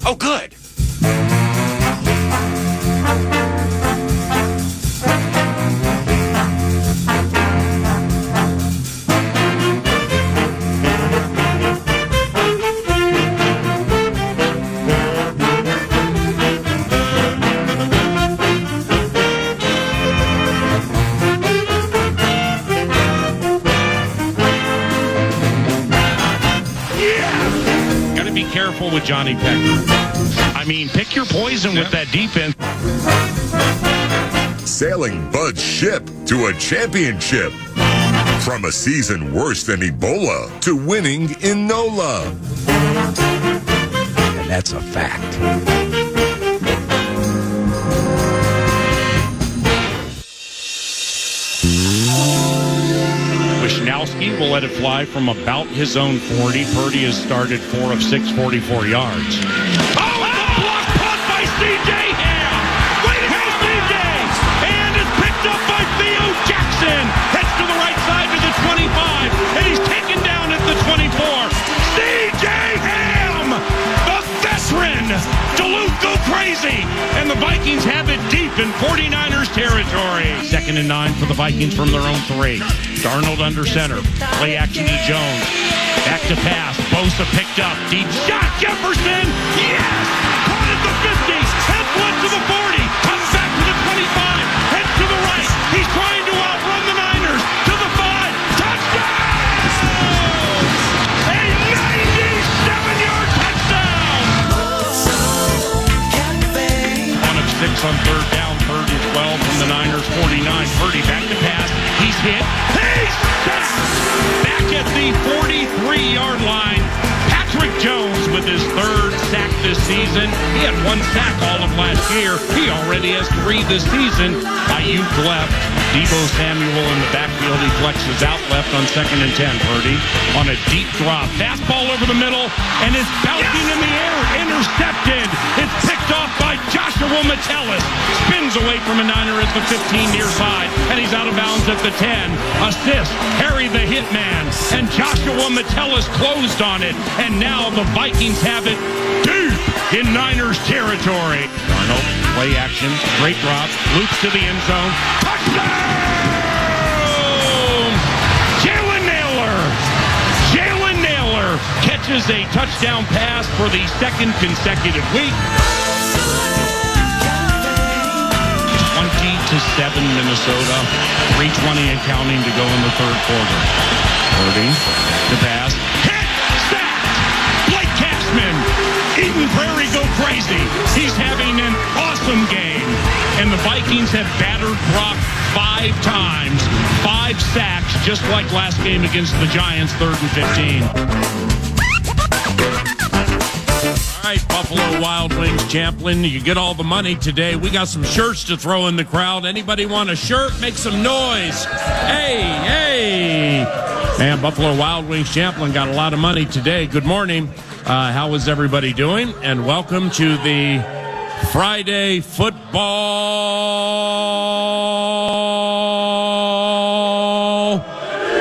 Oh, good. Careful with Johnny Pecker. I mean, pick your poison with that defense. Sailing Bud's ship to a championship. From a season worse than Ebola to winning in NOLA. And that's a fact. Wishnowski will let it fly from about his own 40. Purdy has started 4 of 6, 44 yards. Oh, block caught by C.J. Ham! Wait a minute, C.J. And it's picked up by Theo Jackson. Heads to the right side to the 25, and he's taken down at the 24. C.J. Ham, the veteran. Duluth go crazy, and the Vikings have it deep in 49ers territory. 2nd and 9 for the Vikings from their own 3. Darnold under center. Play action to Jones. Back to pass. Bosa picked up. Deep shot. Jefferson. Yes! Caught at the 50. Heads one to the 40. Comes back to the 25. Heads to the right. He's trying to outrun the Niners. To the 5. Touchdown! A 97-yard touchdown! 1 of 6 on 3rd down. 3rd and 12 from the Niners 49. Purdy back to pass. He's hit. He's sacked. Back at the 43-yard line. Patrick Jones with his 3rd sack this season. He had 1 sack all of last year. He already has 3 this season. Ayuk left. Deebo Samuel in the backfield. He flexes out left on 2nd and 10. Purdy on a deep drop. Fastball over the middle, and it's bouncing in the air. Intercepted. It's picked off by Joshua Metellus. Spins away from a Niner at the 15 near side, and he's out of bounds at the 10. Assist, Harry the Hitman, and Joshua Metellus closed on it, and now the Vikings have it deep in Niners territory. Darnold, play action, straight drop, loops to the end zone. Touchdown! Jalen Naylor catches a touchdown pass for the 2nd consecutive week. 20-7 Minnesota. 3:20 and counting to go in the 3rd quarter. Purdy, the pass. Hit! Sacked! Blake Cashman. Eden Prairie go crazy. He's having an awesome game. And the Vikings have battered Brock 5 times. 5 sacks, just like last game against the Giants, 3rd and 15. All right, Buffalo Wild Wings Champlin, you get all the money today. We got some shirts to throw in the crowd. Anybody want a shirt? Make some noise. Hey. And Buffalo Wild Wings Champlin got a lot of money today. Good morning. How is everybody doing? And welcome to the Friday football.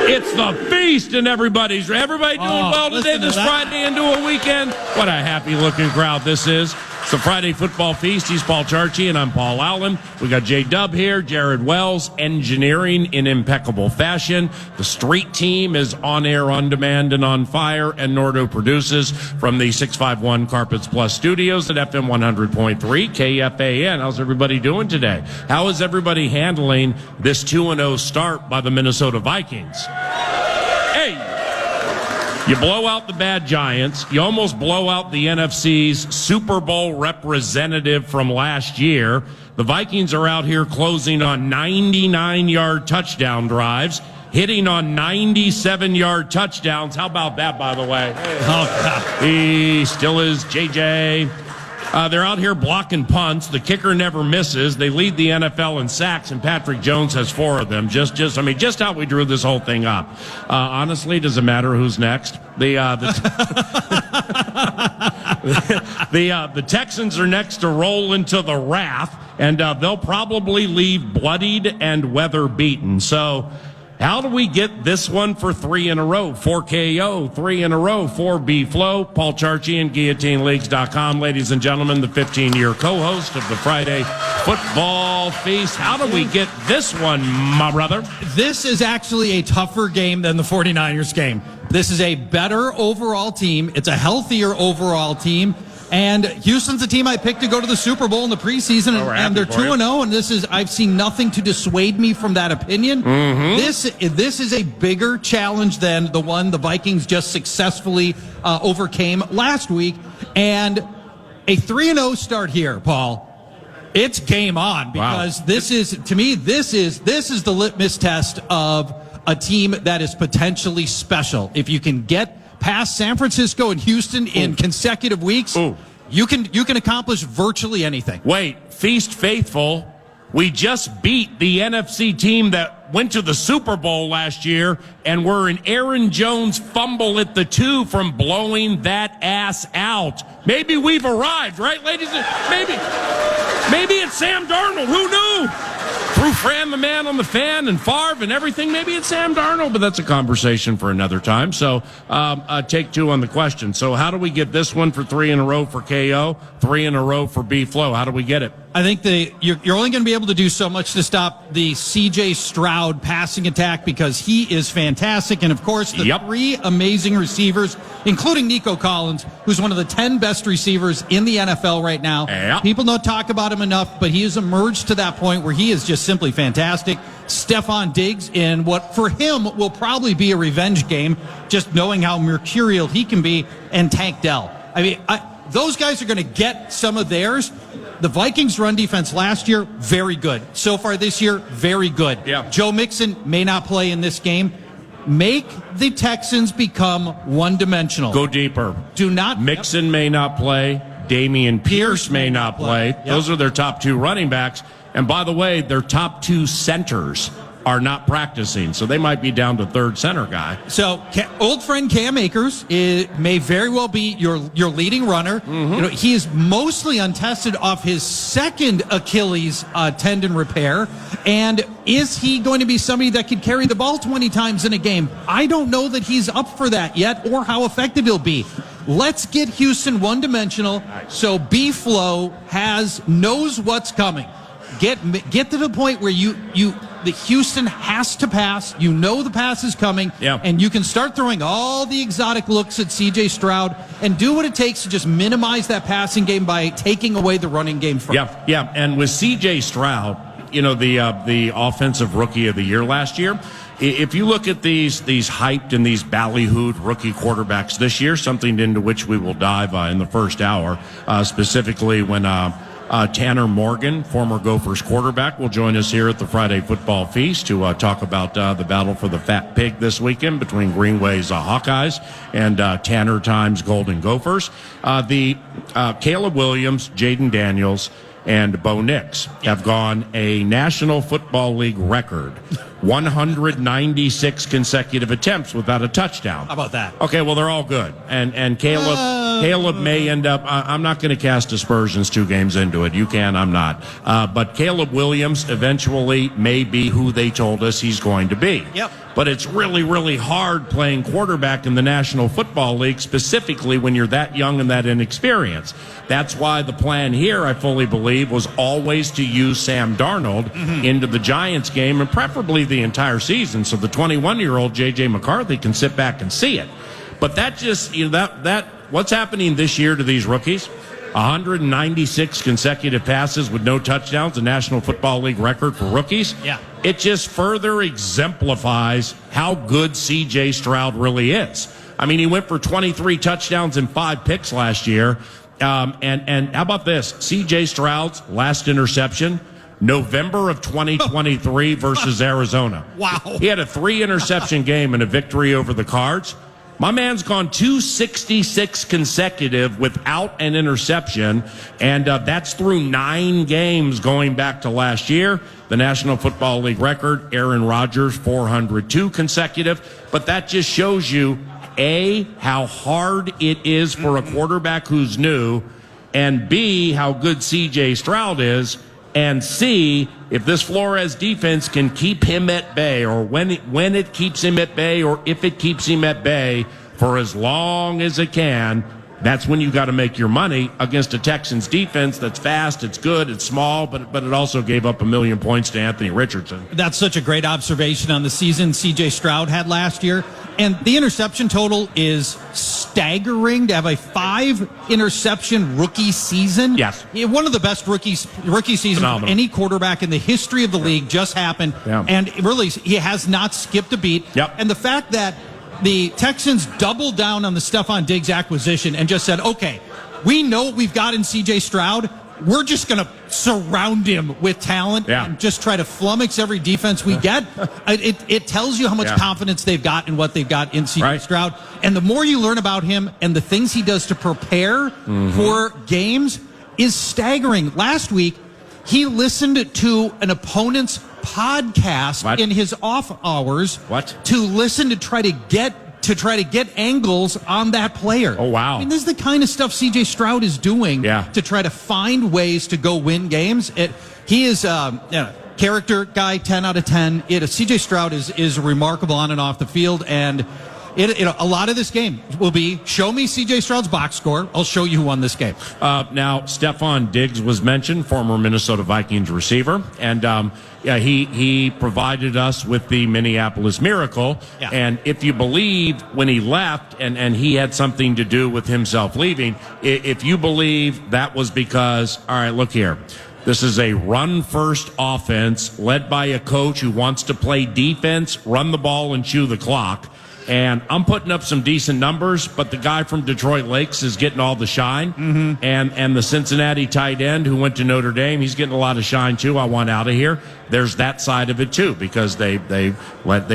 It's the feast, and everybody doing well today this Friday into a weekend. What a happy-looking crowd this is. It's the Friday Football Feast. He's Paul Charchi, and I'm Paul Allen. We got J-Dub here, Jared Wells, engineering in impeccable fashion. The street team is on air, on demand, and on fire, and Nordo produces from the 651 Carpets Plus studios at FM 100.3 KFAN. How's everybody doing today? How is everybody handling this 2-0 start by the Minnesota Vikings? Hey! You blow out the bad Giants. You almost blow out the NFC's Super Bowl representative from last year. The Vikings are out here closing on 99-yard touchdown drives, hitting on 97-yard touchdowns. How about that, by the way? He still is JJ. They're out here blocking punts. The kicker never misses. They lead the NFL in sacks, and Patrick Jones has 4 of them. Just how we drew this whole thing up. Honestly, does it matter who's next? The Texans are next to roll into the wrath, and they'll probably leave bloodied and weather beaten. So, How do we get this one for 3 in a row? 4 KO, 3 in a row, 4 B-Flow. Paul Charchian, GuillotineLeagues.com. Ladies and gentlemen, the 15-year co-host of the Friday Football Feast. How do we get this one, my brother? This is actually a tougher game than the 49ers game. This is a better overall team. It's a healthier overall team. And Houston's a team I picked to go to the Super Bowl in the preseason, and they're 2-0. And I've seen nothing to dissuade me from that opinion. Mm-hmm. This is a bigger challenge than the one the Vikings just successfully overcame last week. And a 3-0 start here, Paul. It's game on, because this is the litmus test of a team that is potentially special. If you can get past San Francisco and Houston in consecutive weeks, you can accomplish virtually anything. Wait, Feast faithful, we just beat the NFC team that went to the Super Bowl last year, and we're an Aaron Jones fumble at the 2 from blowing that ass out. Maybe we've arrived, right, ladies? Maybe it's Sam Darnold. Who knew? Through Fran the man on the fan and Favre and everything, maybe it's Sam Darnold, but that's a conversation for another time. So take 2 on the question. So how do we get this one for 3 in a row for KO, 3 in a row for B-Flow? How do we get it? I think you're only going to be able to do so much to stop the C.J. Stroud passing attack, because he is fantastic. And, of course, the 3 amazing receivers, including Nico Collins, who's one of the 10 best receivers in the NFL right now. Yep. People don't talk about him enough, but he has emerged to that point where he is just simply fantastic. Stephon Diggs in what for him will probably be a revenge game, just knowing how mercurial he can be, and Tank Dell. I mean, those guys are going to get some of theirs. The Vikings' run defense last year, very good. So far this year, very good. Yeah. Joe Mixon may not play in this game. Make the Texans become one-dimensional. Go deeper. Do not. Mixon may not play. Dameon Pierce may not play. Yep. Those are their top 2 running backs. And by the way, their top 2 centers are not practicing, so they might be down to 3rd center guy. So old friend Cam Akers may very well be your leading runner. Mm-hmm. You know, he is mostly untested off his 2nd Achilles tendon repair. And is he going to be somebody that could carry the ball 20 times in a game? I don't know that he's up for that yet, or how effective he'll be. Let's get Houston one-dimensional, so B-Flow knows what's coming. Get to the point where the Houston has to pass. You know the pass is coming, and you can start throwing all the exotic looks at C.J. Stroud and do what it takes to just minimize that passing game by taking away the running game from him. Yeah. And with C.J. Stroud, you know, the offensive rookie of the year last year, if you look at these hyped and these ballyhooed rookie quarterbacks this year, something into which we will dive in the first hour, specifically when Tanner Morgan, former Gophers quarterback, will join us here at the Friday Football Feast to talk about the battle for the Fat Pig this weekend between Greenway's Hawkeyes and Tanner Times Golden Gophers. Caleb Williams, Jaden Daniels, and Bo Nix have gone a National Football League record 196 consecutive attempts without a touchdown. How about that? Okay, well, they're all good. And Caleb may end up, I'm not going to cast aspersions 2 games into it. You can, I'm not. But Caleb Williams eventually may be who they told us he's going to be. Yep. But it's really, really hard playing quarterback in the National Football League, specifically when you're that young and that inexperienced. That's why the plan here, I fully believe, was always to use Sam Darnold into the Giants game, and preferably the entire season, so the 21-year-old J.J. McCarthy can sit back and see it. But that just, you know, that what's happening this year to these rookies? 196 consecutive passes with no touchdowns, a National Football League record for rookies. Yeah. It just further exemplifies how good C.J. Stroud really is. I mean, he went for 23 touchdowns and 5 picks last year. And how about this? C.J. Stroud's last interception, November of 2023 versus Arizona. Wow. He had a 3-interception game and a victory over the Cards. My man's gone 266 consecutive without an interception, and that's through 9 games going back to last year. The National Football League record, Aaron Rodgers, 402 consecutive. But that just shows you, A, how hard it is for a quarterback who's new, and B, how good C.J. Stroud is. and see if this Flores defense can keep him at bay, or when it keeps him at bay, or if it keeps him at bay for as long as it can. That's when you got to make your money against a Texans defense that's fast, it's good, it's small, but it also gave up 1 million points to Anthony Richardson. That's such a great observation on the season C.J. Stroud had last year. And the interception total is staggering to have a 5-interception rookie season. Yes. One of the best rookie seasons of any quarterback in the history of the league just happened. Yeah. And really, he has not skipped a beat. Yep. And the fact that the Texans doubled down on the Stephon Diggs acquisition and just said, okay, we know what we've got in C.J. Stroud. We're just going to surround him with talent and just try to flummox every defense we get. It tells you how much confidence they've got in what they've got in C.J. Stroud. And the more you learn about him and the things he does to prepare for games is staggering. Last week, he listened to an opponent's podcast in his off hours to listen to try to get angles on that player. Oh, wow. I mean, this is the kind of stuff C.J. Stroud is doing to try to find ways to go win games. He is a character guy, 10 out of 10. C.J. Stroud is remarkable on and off the field, and a lot of this game will be, show me C.J. Stroud's box score. I'll show you who won this game. Now, Stephon Diggs was mentioned, former Minnesota Vikings receiver, and he provided us with the Minneapolis Miracle. Yeah. And if you believe when he left and he had something to do with himself leaving, if you believe that was because, all right, look here. This is a run-first offense led by a coach who wants to play defense, run the ball, and chew the clock. And I'm putting up some decent numbers, but the guy from Detroit Lakes is getting all the shine. Mm-hmm. And the Cincinnati tight end who went to Notre Dame, he's getting a lot of shine too. I want out of here. There's that side of it too, because they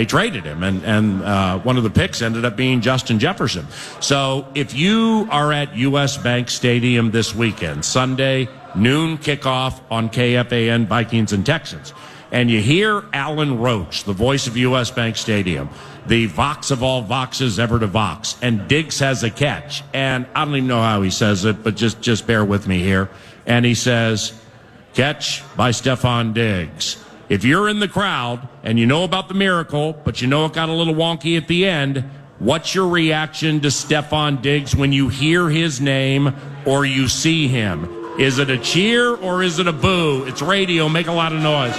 traded him, and one of the picks ended up being Justin Jefferson. So if you are at U.S. Bank Stadium this weekend, Sunday, noon kickoff on KFAN, Vikings and Texans, and you hear Alan Roach, the voice of U.S. Bank Stadium, the Vox of all Voxes ever to Vox, and Diggs has a catch, and I don't even know how he says it, but just bear with me here, and he says, catch by Stephon Diggs. If you're in the crowd and you know about the miracle, but you know it got a little wonky at the end, what's your reaction to Stephon Diggs when you hear his name or you see him? Is it a cheer or is it a boo? It's radio, make a lot of noise.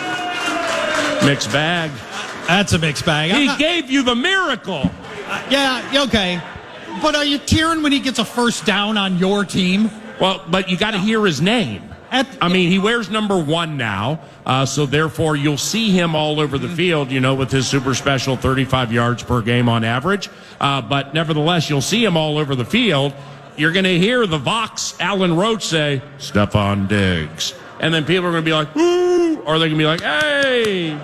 Mixed bag. That's a mixed bag. He gave you the miracle. Yeah, okay. But are you cheering when he gets a first down on your team? Well, but you got to hear his name. I mean, he wears number 1 now, so therefore you'll see him all over the field, with his super special 35 yards per game on average. But nevertheless, you'll see him all over the field. You're going to hear the Vox Alan Roach say, Stephon Diggs. And then people are going to be like, ooh, or they're going to be like, hey.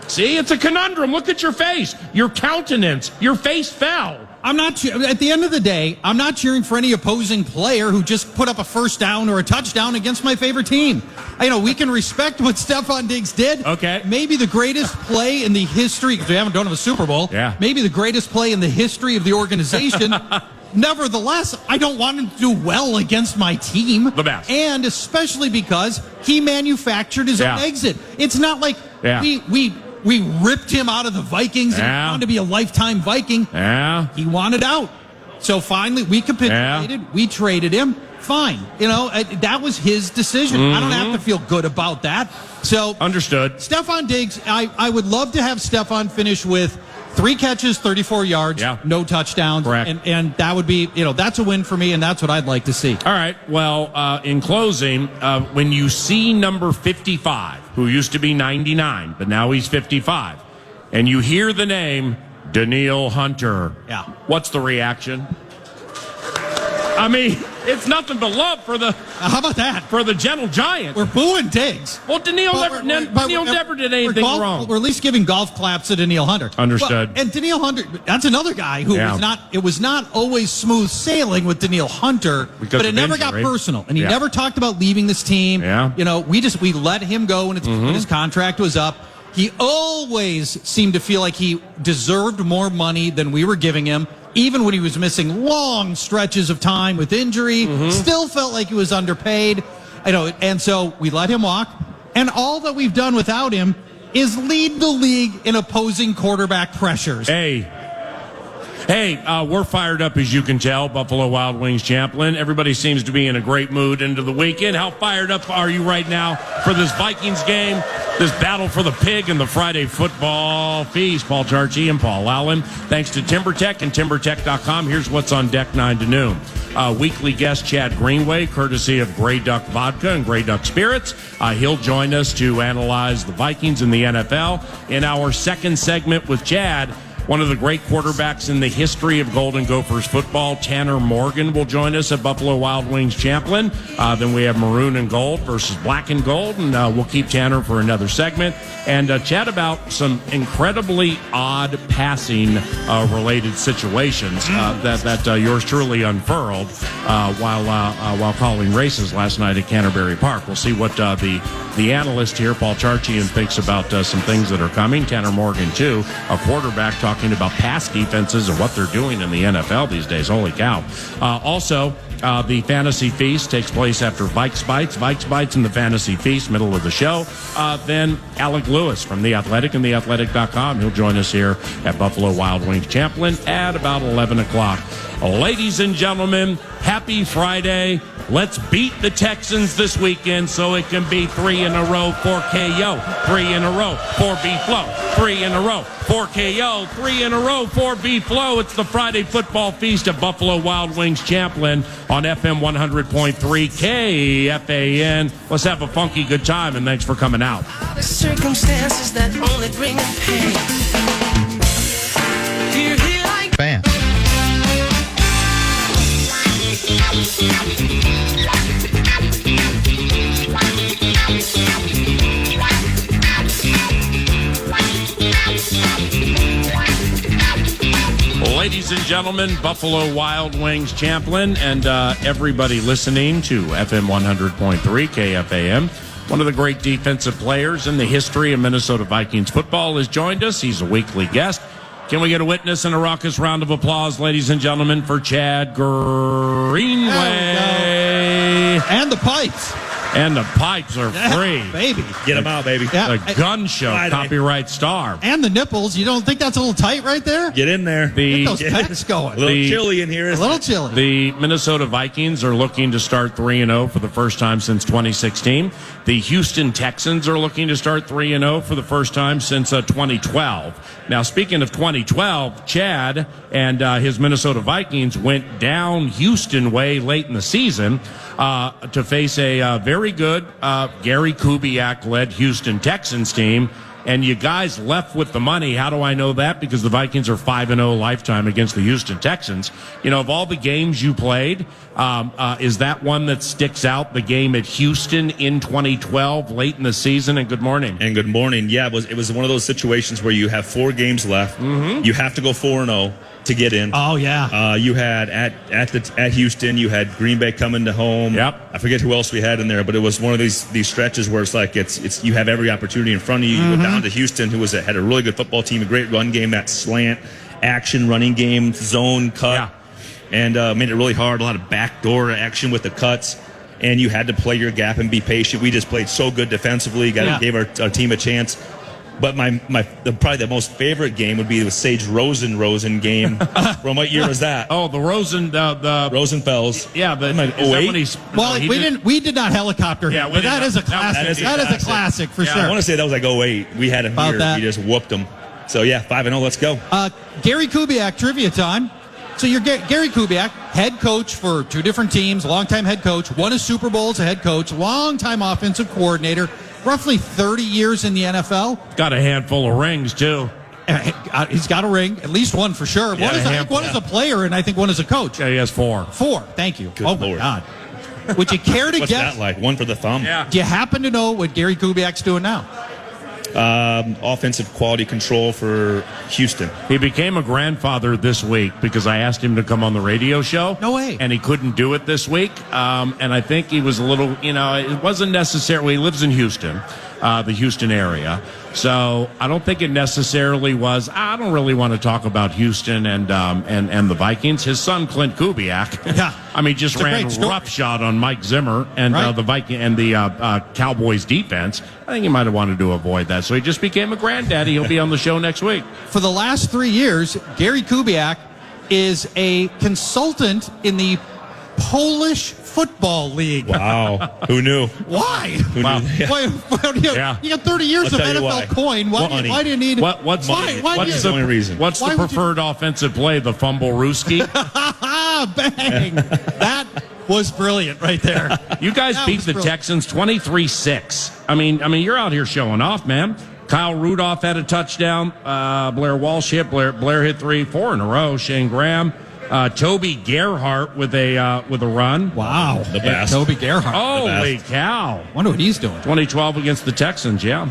See, it's a conundrum. Look at your face. Your countenance. Your face fell. I'm not, at the end of the day, I'm not cheering for any opposing player who just put up a first down or a touchdown against my favorite team. We can respect what Stephon Diggs did. Okay. Maybe the greatest play in the history, because we don't have a Super Bowl. Yeah. Maybe the greatest play in the history of the organization. Nevertheless, I don't want him to do well against my team. The best. And especially because he manufactured his own exit. It's not like we ripped him out of the Vikings and he wanted to be a lifetime Viking. Yeah. He wanted out. So finally, we capitulated. Yeah. We traded him. Fine. That was his decision. I don't have to feel good about that. So understood. Stephon Diggs, I would love to have Stephon finish with 3 catches, 34 yards, no touchdowns. Correct. And that would be, that's a win for me, and that's what I'd like to see. All right. Well, in closing, when you see number 55, who used to be 99, but now he's 55, and you hear the name Danielle Hunter, what's the reaction? I mean, it's nothing but love for the. How about that? For the gentle giant. We're booing Diggs. Well, Danielle never did anything wrong. We're at least giving golf claps to Danielle Hunter. Understood. And Danielle Hunter, that's another guy who was not. It was not always smooth sailing with Danielle Hunter, but it never got personal, and he never talked about leaving this team. Yeah. We let him go when his contract was up. He always seemed to feel like he deserved more money than we were giving him. Even when he was missing long stretches of time with injury, still felt like he was underpaid. And so we let him walk. And all that we've done without him is lead the league in opposing quarterback pressures. Hey, we're fired up, as you can tell. Buffalo Wild Wings Champlin. Everybody seems to be in a great mood into the weekend. How fired up are you right now for this Vikings game, this battle for the pig and the Friday football feast? Paul Charch and Paul Allen. Thanks to TimberTech and TimberTech.com. Here's what's on deck 9 to noon. Weekly guest Chad Greenway, courtesy of Grey Duck Vodka and Grey Duck Spirits. He'll join us to analyze the Vikings and the NFL. In our second segment with Chad, one of the great quarterbacks in the history of Golden Gophers football, Tanner Morgan, will join us at Buffalo Wild Wings Champlin. Then we have Maroon and Gold versus Black and Gold, and we'll keep Tanner for another segment and chat about some incredibly odd passing-related situations that yours truly unfurled while calling races last night at Canterbury Park. We'll see what the analyst here, Paul Charchian, thinks about some things that are coming. Tanner Morgan, too, a quarterback, talking about pass defenses and what they're doing in the NFL these days. Holy cow. Also, the Fantasy Feast takes place after Vikes Bites. Vikes Bites and the Fantasy Feast, middle of the show. Then Alec Lewis from The Athletic and TheAthletic.com. He'll join us here at Buffalo Wild Wings Champlin at about 11 o'clock. Ladies and gentlemen, happy Friday. Let's beat the Texans this weekend so it can be 3 in a row for KO, 3 in a row for B-Flow, 3 in a row for KO, 3 in a row for B-Flow. It's the Friday football feast at Buffalo Wild Wings Champlin on FM 100.3 KFAN. Let's have a funky good time, and thanks for coming out. The circumstances that only bring pain. Here I Fan. Ladies and gentlemen, Buffalo Wild Wings Champlin and everybody listening to FM 100.3 KFAN. One of the great defensive players in the history of Minnesota Vikings football has joined us. He's a weekly guest. Can we get a witness and a raucous round of applause, ladies and gentlemen, for Chad Greenway? And the pipes. And the pipes are free. Baby. Get them out, baby. Yeah. The gun show, Friday. copyright star. And the nipples. You don't think that's a little tight right there? Get in there. Get those The pecs going. A little chilly in here. A little chilly. The Minnesota Vikings are looking to start 3-0 for the first time since 2016. The Houston Texans are looking to start 3-0 for the first time since 2012. Now, speaking of 2012, Chad and his Minnesota Vikings went down Houston way late in the season to face a very good Gary Kubiak-led Houston Texans team. And you guys left with the money. How do I know that? Because the Vikings are 5-0 lifetime against the Houston Texans. You know, of all the games you played, is that one that sticks out, the game at Houston in 2012, late in the season? And good morning. And good morning. Yeah, it was one of those situations where you have 4 games left. Mm-hmm. You have to go 4-0 to get in. Oh, yeah. You had at Houston, you had Green Bay coming to home. Yep. I forget who else we had in there, but it was one of these stretches where it's like it's you have every opportunity in front of you. You go down to Houston, who had a really good football team, a great run game, that slant action running game, zone cut, Yeah. and made it really hard. A lot of backdoor action with the cuts. And you had to play your gap and be patient. We just played so good defensively. Gave our team a chance. But probably the most favorite game would be the Sage Rosen game. From what year was that? Oh, the Rosenfels. Yeah, but Like is that 08? when he's, Well, we did not helicopter him, Yeah, we but did that not. is a classic. That is a classic for I sure. want to say that was like 08. We had him About here. that. We just whooped him. So, yeah, 5-0. Let's go. Gary Kubiak, trivia time. So you're Gary Kubiak, head coach for 2 different teams, longtime head coach, won a Super Bowl as a head coach, longtime offensive coordinator, roughly 30 years in the NFL. got a handful of rings, too. He's got a ring, at least one for sure. Yeah, One is a player, and I think one is a coach. Yeah, he has 4. 4. Thank you. Good oh, my Lord. God. Would you care to What's guess? that like? One for the thumb? Yeah. Do you happen to know what Gary Kubiak's doing now? Offensive quality control for Houston. He became a grandfather this week because I asked him to come on the radio show. No way. And he couldn't do it this week. And I think he was a little, it wasn't necessarily, he lives in Houston. the Houston area. So I don't think it necessarily was. I don't really want to talk about Houston and the Vikings. His son Clint Kubiak, just ran roughshod on Mike Zimmer and the Viking and the Cowboys defense. I think he might have wanted to avoid that, so he just became a granddaddy. He'll be on the show next week. For the last 3 years, Gary Kubiak is a consultant in the Polish Football League. Wow. Who knew? Why? Who knew? Why, you got 30 years of NFL coin. Why do you need... What's the only reason? What's the preferred offensive play? The fumble Ruski? Bang! That was brilliant right there. You guys beat the Texans 23-6. I mean, you're out here showing off, man. Kyle Rudolph had a touchdown. Blair Walsh hit. Blair hit 4 in a row. Shane Graham. Toby Gerhart with a run. Wow. The best. Toby Gerhart. Holy cow. Wonder what he's doing. 2012 against the Texans, yeah.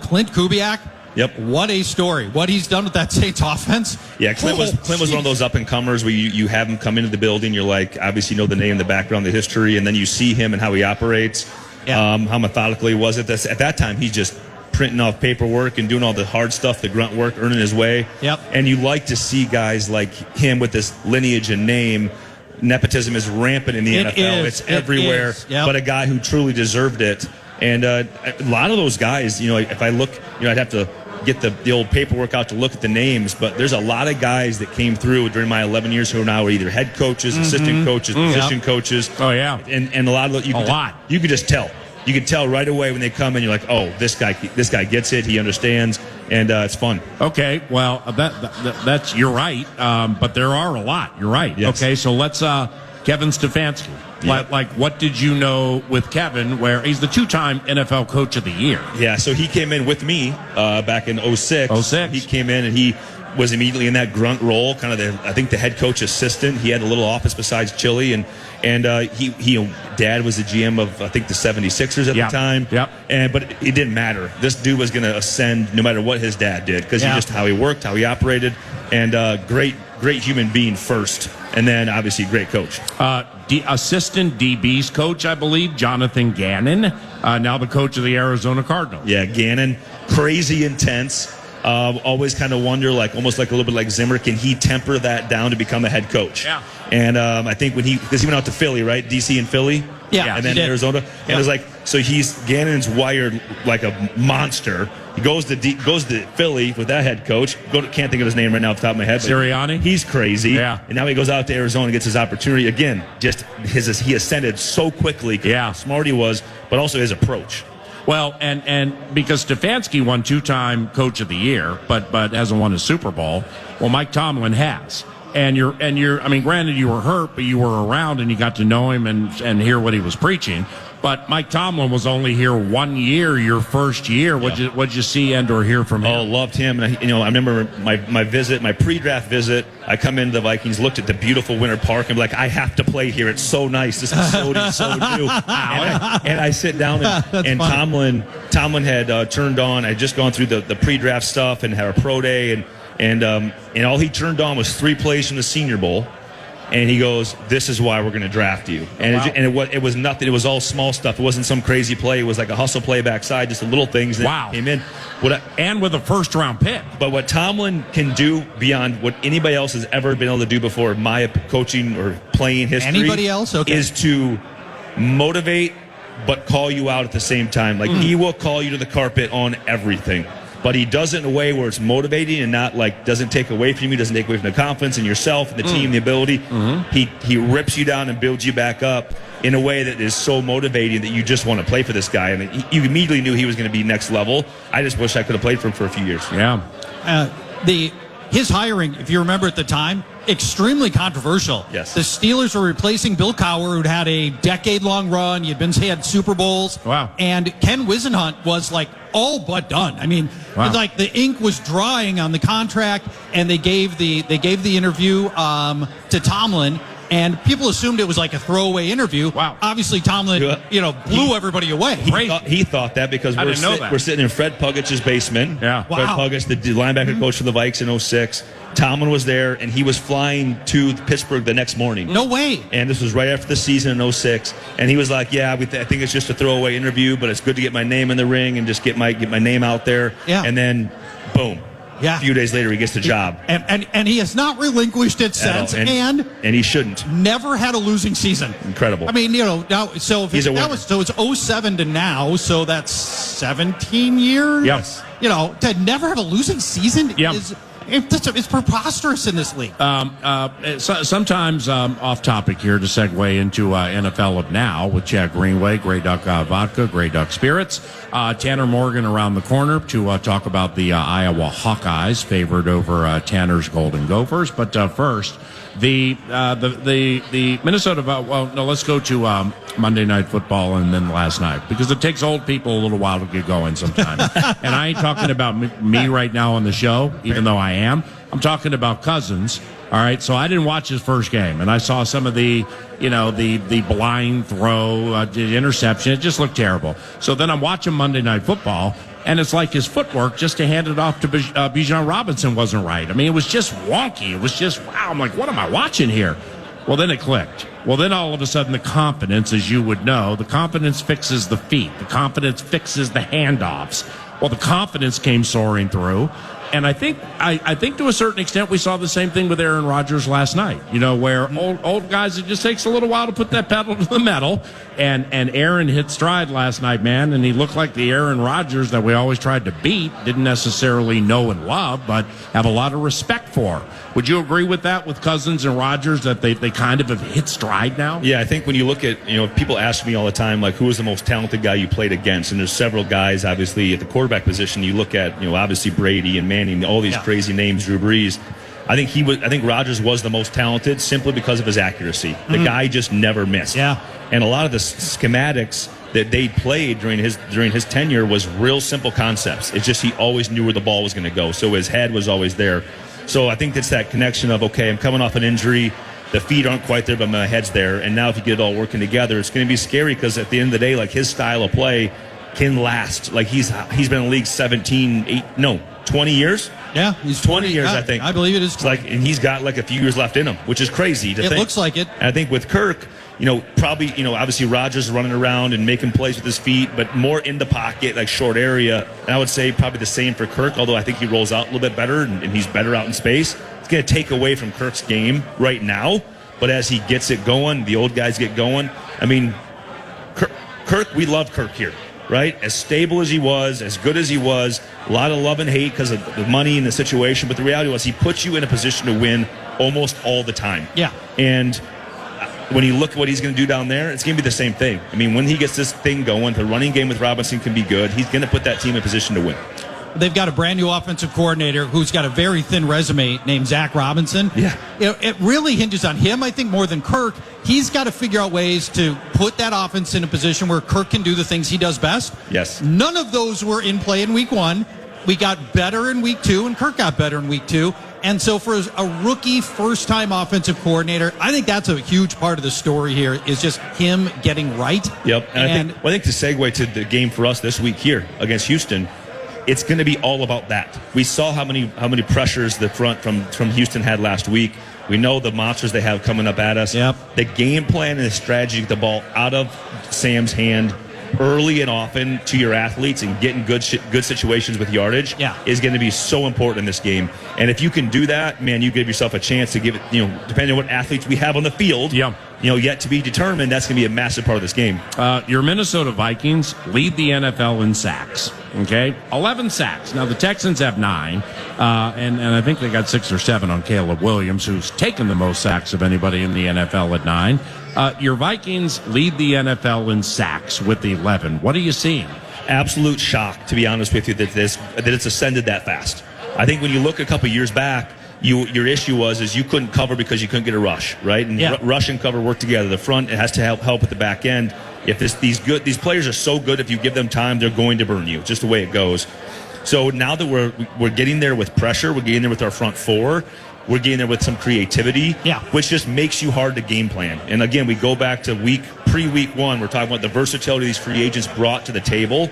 Clint Kubiak. Yep. What a story. What he's done with that Saints offense. Yeah, Clint was one of those up-and-comers where you have him come into the building. You're like, obviously you know the name, the background, the history, and then you see him and how he operates, how methodical he was. At that time, he's just printing off paperwork and doing all the hard stuff, the grunt work, earning his way. Yep. And you like to see guys like him with this lineage and name. Nepotism is rampant in the NFL. It's everywhere. Yep. But a guy who truly deserved it. And a lot of those guys, if I look, I'd have to get the old paperwork out to look at the names, but there's a lot of guys that came through during my 11 years who are now either head coaches, assistant coaches, position coaches. Oh, yeah. And a lot of you could just tell. You can tell right away when they come in. You're like, oh, this guy gets it. He understands, and it's fun. Okay, well, that's you're right, but there are a lot. You're right. Yes. Okay, so let's Kevin Stefanski. Yeah. Like, what did you know with Kevin? Where he's the 2-time NFL Coach of the Year. Yeah, so he came in with me back in 06. 06. He came in and he was immediately in that grunt role, kind of the head coach assistant. He had a little office besides Chili, and Dad was the GM of I think the 76ers at the time. Yep. But it didn't matter. This dude was going to ascend no matter what his dad did, because just how he worked, how he operated, and great human being first, and then obviously great coach. Assistant DB's coach, I believe, Jonathan Gannon, now the coach of the Arizona Cardinals. Yeah, Gannon, crazy intense. Always kind of wonder, almost like a little bit like Zimmer, can he temper that down to become a head coach? Yeah. And I think because he went out to Philly, right? DC and Philly. Yeah. And then Arizona. Yeah. And it was so Gannon's wired like a monster. He goes to Philly with that head coach. Can't think of his name right now off the top of my head. Sirianni? He's crazy. Yeah. And now he goes out to Arizona and gets his opportunity. Again, he ascended so quickly. Yeah. How smart he was, but also his approach. Well, and because Stefanski won 2-time Coach of the Year, but hasn't won a Super Bowl. Well, Mike Tomlin has. And you're. I mean, granted, you were hurt, but you were around and you got to know him and hear what he was preaching. But Mike Tomlin was only here 1 year, your first year. What'd you see and or hear from him? Oh, loved him. And I remember my visit, my pre-draft visit. I come into the Vikings, looked at the beautiful Winter Park, and I have to play here. It's so nice. This is so new. And I sit down, and Tomlin had turned on. I'd just gone through the pre-draft stuff and had a pro day, and all he turned on was 3 plays from the Senior Bowl. And he goes, "This is why we're going to draft you." And it was nothing. It was all small stuff. It wasn't some crazy play. It was like a hustle play backside, just the little things that came in. And with a first-round pick. But what Tomlin can do beyond what anybody else has ever been able to do before, my coaching or playing history, anybody else, okay, is to motivate but call you out at the same time. He will call you to the carpet on everything. But he does it in a way where it's motivating and not doesn't take away from you, doesn't take away from the confidence in yourself and the team, the ability. Mm-hmm. He rips you down and builds you back up in a way that is so motivating that you just want to play for this guy. I mean, you immediately knew he was going to be next level. I just wish I could have played for him for a few years. Yeah. His hiring, if you remember at the time, extremely controversial. Yes. The Steelers were replacing Bill Cowher, who'd had a decade-long run. He had Super Bowls. Wow. And Ken Wisenhunt was all but done. I mean, the ink was drying on the contract, and they gave the interview to Tomlin. And people assumed it was a throwaway interview. Wow. Obviously, Tomlin, blew everybody away. He thought that because we're sitting in Fred Puggich's basement. Yeah. Fred Puggich, the linebacker coach for the Vikes in 06. Tomlin was there, and he was flying to Pittsburgh the next morning. No way. And this was right after the season in 06. And he was like, I think it's just a throwaway interview, but it's good to get my name in the ring and just get my name out there. Yeah. And then, boom. Yeah. A few days later, he gets the job. And he has not relinquished it since. And he shouldn't. Never had a losing season. Incredible. I mean, now, so if He's a winner. it's 07 to now, so that's 17 years. Yes. To never have a losing season Yep. it's preposterous in this league. Sometimes off topic here to segue into NFL of now with Chad Greenway, Grey Duck Vodka, Grey Duck Spirits. Tanner Morgan around the corner to talk about the Iowa Hawkeyes favored over Tanner's Golden Gophers. But first, the Minnesota. Let's go to Monday Night Football and then last night, because it takes old people a little while to get going sometimes. And I ain't talking about me right now on the show, even though I am. I'm talking about Cousins. All right, so I didn't watch his first game, and I saw some of the blind throw, the interception. It just looked terrible. So then I'm watching Monday Night Football, and it's like his footwork just to hand it off to Bijan Robinson wasn't right. I mean, it was just wonky. It was just, wow. I'm like, what am I watching here? Well, then it clicked. Well, then all of a sudden the confidence, as you would know, the confidence fixes the feet. The confidence fixes the handoffs. Well, the confidence came soaring through. And I think to a certain extent we saw the same thing with Aaron Rodgers last night, where old guys, it just takes a little while to put that pedal to the metal. And Aaron hit stride last night, man, and he looked like the Aaron Rodgers that we always tried to beat, didn't necessarily know and love, but have a lot of respect for. Would you agree with that with Cousins and Rodgers, that they kind of have hit stride now? Yeah, I think when you look at, people ask me all the time, like, who was the most talented guy you played against? And there's several guys, obviously, at the quarterback position. You look at, obviously Brady and Manning, all these crazy names, Drew Brees. I think Rodgers was the most talented simply because of his accuracy. The guy just never missed. Yeah. And a lot of the schematics that they played during his tenure was real simple concepts. It's just he always knew where the ball was going to go, so his head was always there. So I think it's that connection of, okay, I'm coming off an injury, the feet aren't quite there, but my head's there, and now if you get it all working together, it's going to be scary, because at the end of the day, like, his style of play can last. Like, he's been in the league 20 years. Yeah, he's 20 years, I think. I believe it is. It's like, and he's got like a few years left in him, which is crazy to think. It looks like it. And I think with Kirk, probably, obviously Rodgers running around and making plays with his feet, but more in the pocket, like short area. And I would say probably the same for Kirk, although I think he rolls out a little bit better and he's better out in space. It's going to take away from Kirk's game right now, but as he gets it going, the old guys get going. I mean, Kirk, we love Kirk here. Right? As stable as he was, as good as he was, a lot of love and hate because of the money and the situation. But the reality was he puts you in a position to win almost all the time. Yeah. And when you look at what he's going to do down there, it's going to be the same thing. I mean, when he gets this thing going, the running game with Robinson can be good. He's going to put that team in position to win. They've got a brand new offensive coordinator who's got a very thin resume named Zach Robinson. Yeah. It really hinges on him, I think, more than Kirk. He's got to figure out ways to put that offense in a position where Kirk can do the things he does best. Yes. None of those were in play in week one. We got better in week two, and Kirk got better in week two. And so for a rookie first-time offensive coordinator, I think that's a huge part of the story here, is just him getting right. Yep. And I think to segue to the game for us this week here against Houston, it's going to be all about that. We saw how many pressures the front from Houston had last week. We know the monsters they have coming up at us. Yep. The game plan and the strategy to get the ball out of Sam's hand early and often to your athletes and getting good situations with yardage is going to be so important in this game. And if you can do that, man, you give yourself a chance to give it, depending on what athletes we have on the field, yet to be determined, that's going to be a massive part of this game. Your Minnesota Vikings lead the NFL in sacks. Okay, 11 sacks. Now the Texans have 9, and I think they got 6 or 7 on Caleb Williams, who's taken the most sacks of anybody in the NFL at 9. Your Vikings lead the NFL in sacks with 11. What are you seeing? Absolute shock, to be honest with you, that it's ascended that fast. I think when you look a couple years back, your issue is you couldn't cover because you couldn't get a rush, right? And rush and cover work together. The front, it has to help at the back end. If these players are so good, if you give them time, they're going to burn you. It's just the way it goes. So now that we're getting there with pressure, we're getting there with our front four, we're getting there with some creativity, which just makes you hard to game plan. And again, we go back to pre-week one. We're talking about the versatility these free agents brought to the table.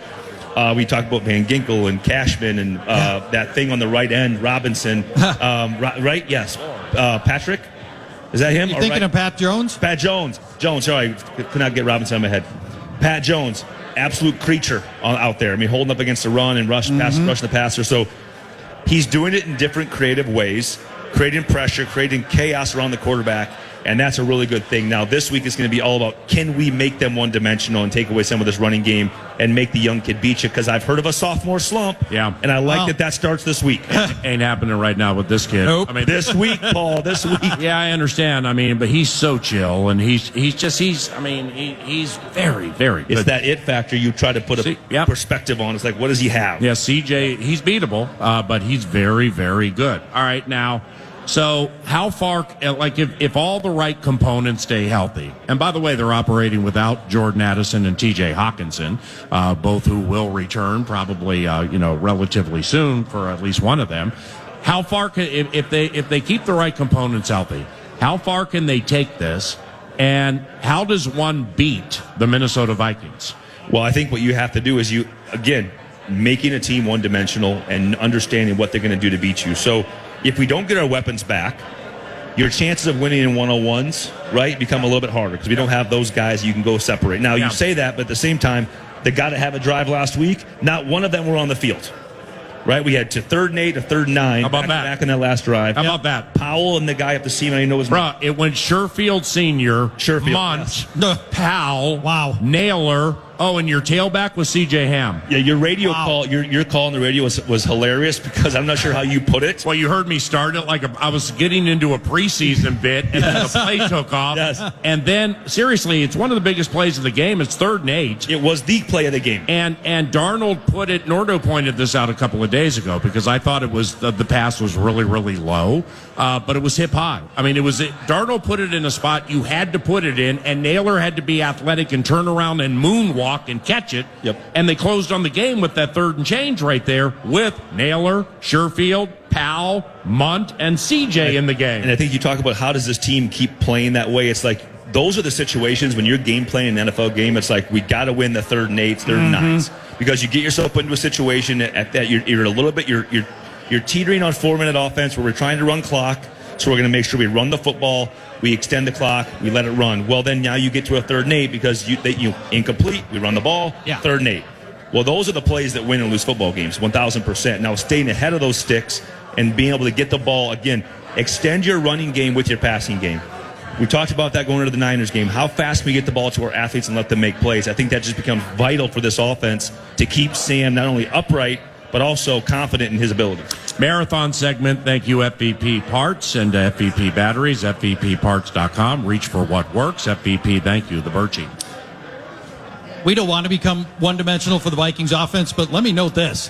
We talked about Van Ginkel and Cashman and that thing on the right end, Robinson. Right? Yes. Patrick? Is that him? You thinking of Pat Jones? Pat Jones. Sorry, could not get Robinson on my head. Pat Jones, absolute creature out there. I mean, holding up against the run and rushing the passer. So he's doing it in different creative ways, creating pressure, creating chaos around the quarterback. And that's a really good thing. Now, this week is going to be all about, can we make them one-dimensional and take away some of this running game and make the young kid beat you? Because I've heard of a sophomore slump. Yeah. And I like that starts this week. Ain't happening right now with this kid. Nope. I mean, This week, Paul, this week. Yeah, I understand. I mean, but he's so chill, and he's very, very good. It's that it factor you try to put a perspective on. It's like, what does he have? Yeah, CJ, he's beatable, but he's very, very good. All right, now, so how far, like if all the right components stay healthy, and by the way, they're operating without Jordan Addison and TJ Hawkinson, both who will return probably, relatively soon for at least one of them. How far can, if they keep the right components healthy, how far can they take this? And how does one beat the Minnesota Vikings? Well, I think what you have to do is making a team one-dimensional and understanding what they're going to do to beat you. So if we don't get our weapons back, your chances of winning in 101s, right, become a little bit harder because we don't have those guys you can go separate. Now, you say that, but at the same time, the guy that had a drive last week, not one of them were on the field. Right, we had to 3rd and 8 to 3rd and 9. How about that? Back in that last drive. How about that? Powell and the guy up the seam, I didn't know his name. Bruh, it went Sherfield Sr., Munt, Powell, Naylor. Oh, and your tailback was C.J. Ham. Yeah, your radio call, your call on the radio was hilarious because I'm not sure how you put it. Well, you heard me start it like I was getting into a preseason bit, and then the play took off. Yes. And then, seriously, it's one of the biggest plays of the game. It's 3rd and 8. It was the play of the game. And Darnold put it, Nordo pointed this out a couple of days ago because I thought it was, the pass was really, really low, but it was hip high. I mean, Darnold put it in a spot you had to put it in, and Naylor had to be athletic and turn around and moonwalk and catch it. Yep. And they closed on the game with that 3rd and change right there with Naylor, Sherfield, Powell, Munt, and CJ in the game. And I think you talk about how does this team keep playing that way. It's like those are the situations when you're game playing an NFL game. It's like we got to win the 3rd and 8s, 3rd and 9s because you get yourself put into a situation at that you're a little bit you're teetering on 4-minute offense where we're trying to run clock. So we're going to make sure we run the football, we extend the clock, we let it run. Well, then now you get to a 3rd and 8 because you incomplete, we run the ball, 3rd and 8. Well, those are the plays that win and lose football games, 1,000%. Now, staying ahead of those sticks and being able to get the ball, again, extend your running game with your passing game. We talked about that going into the Niners game. How fast can we get the ball to our athletes and let them make plays? I think that just becomes vital for this offense to keep Sam not only upright, but also confident in his ability. Marathon segment. Thank you, FVP Parts and FVP Batteries, FVPparts.com. Reach for what works. FVP, thank you, the Birchie. We don't want to become one-dimensional for the Vikings offense, but let me note this.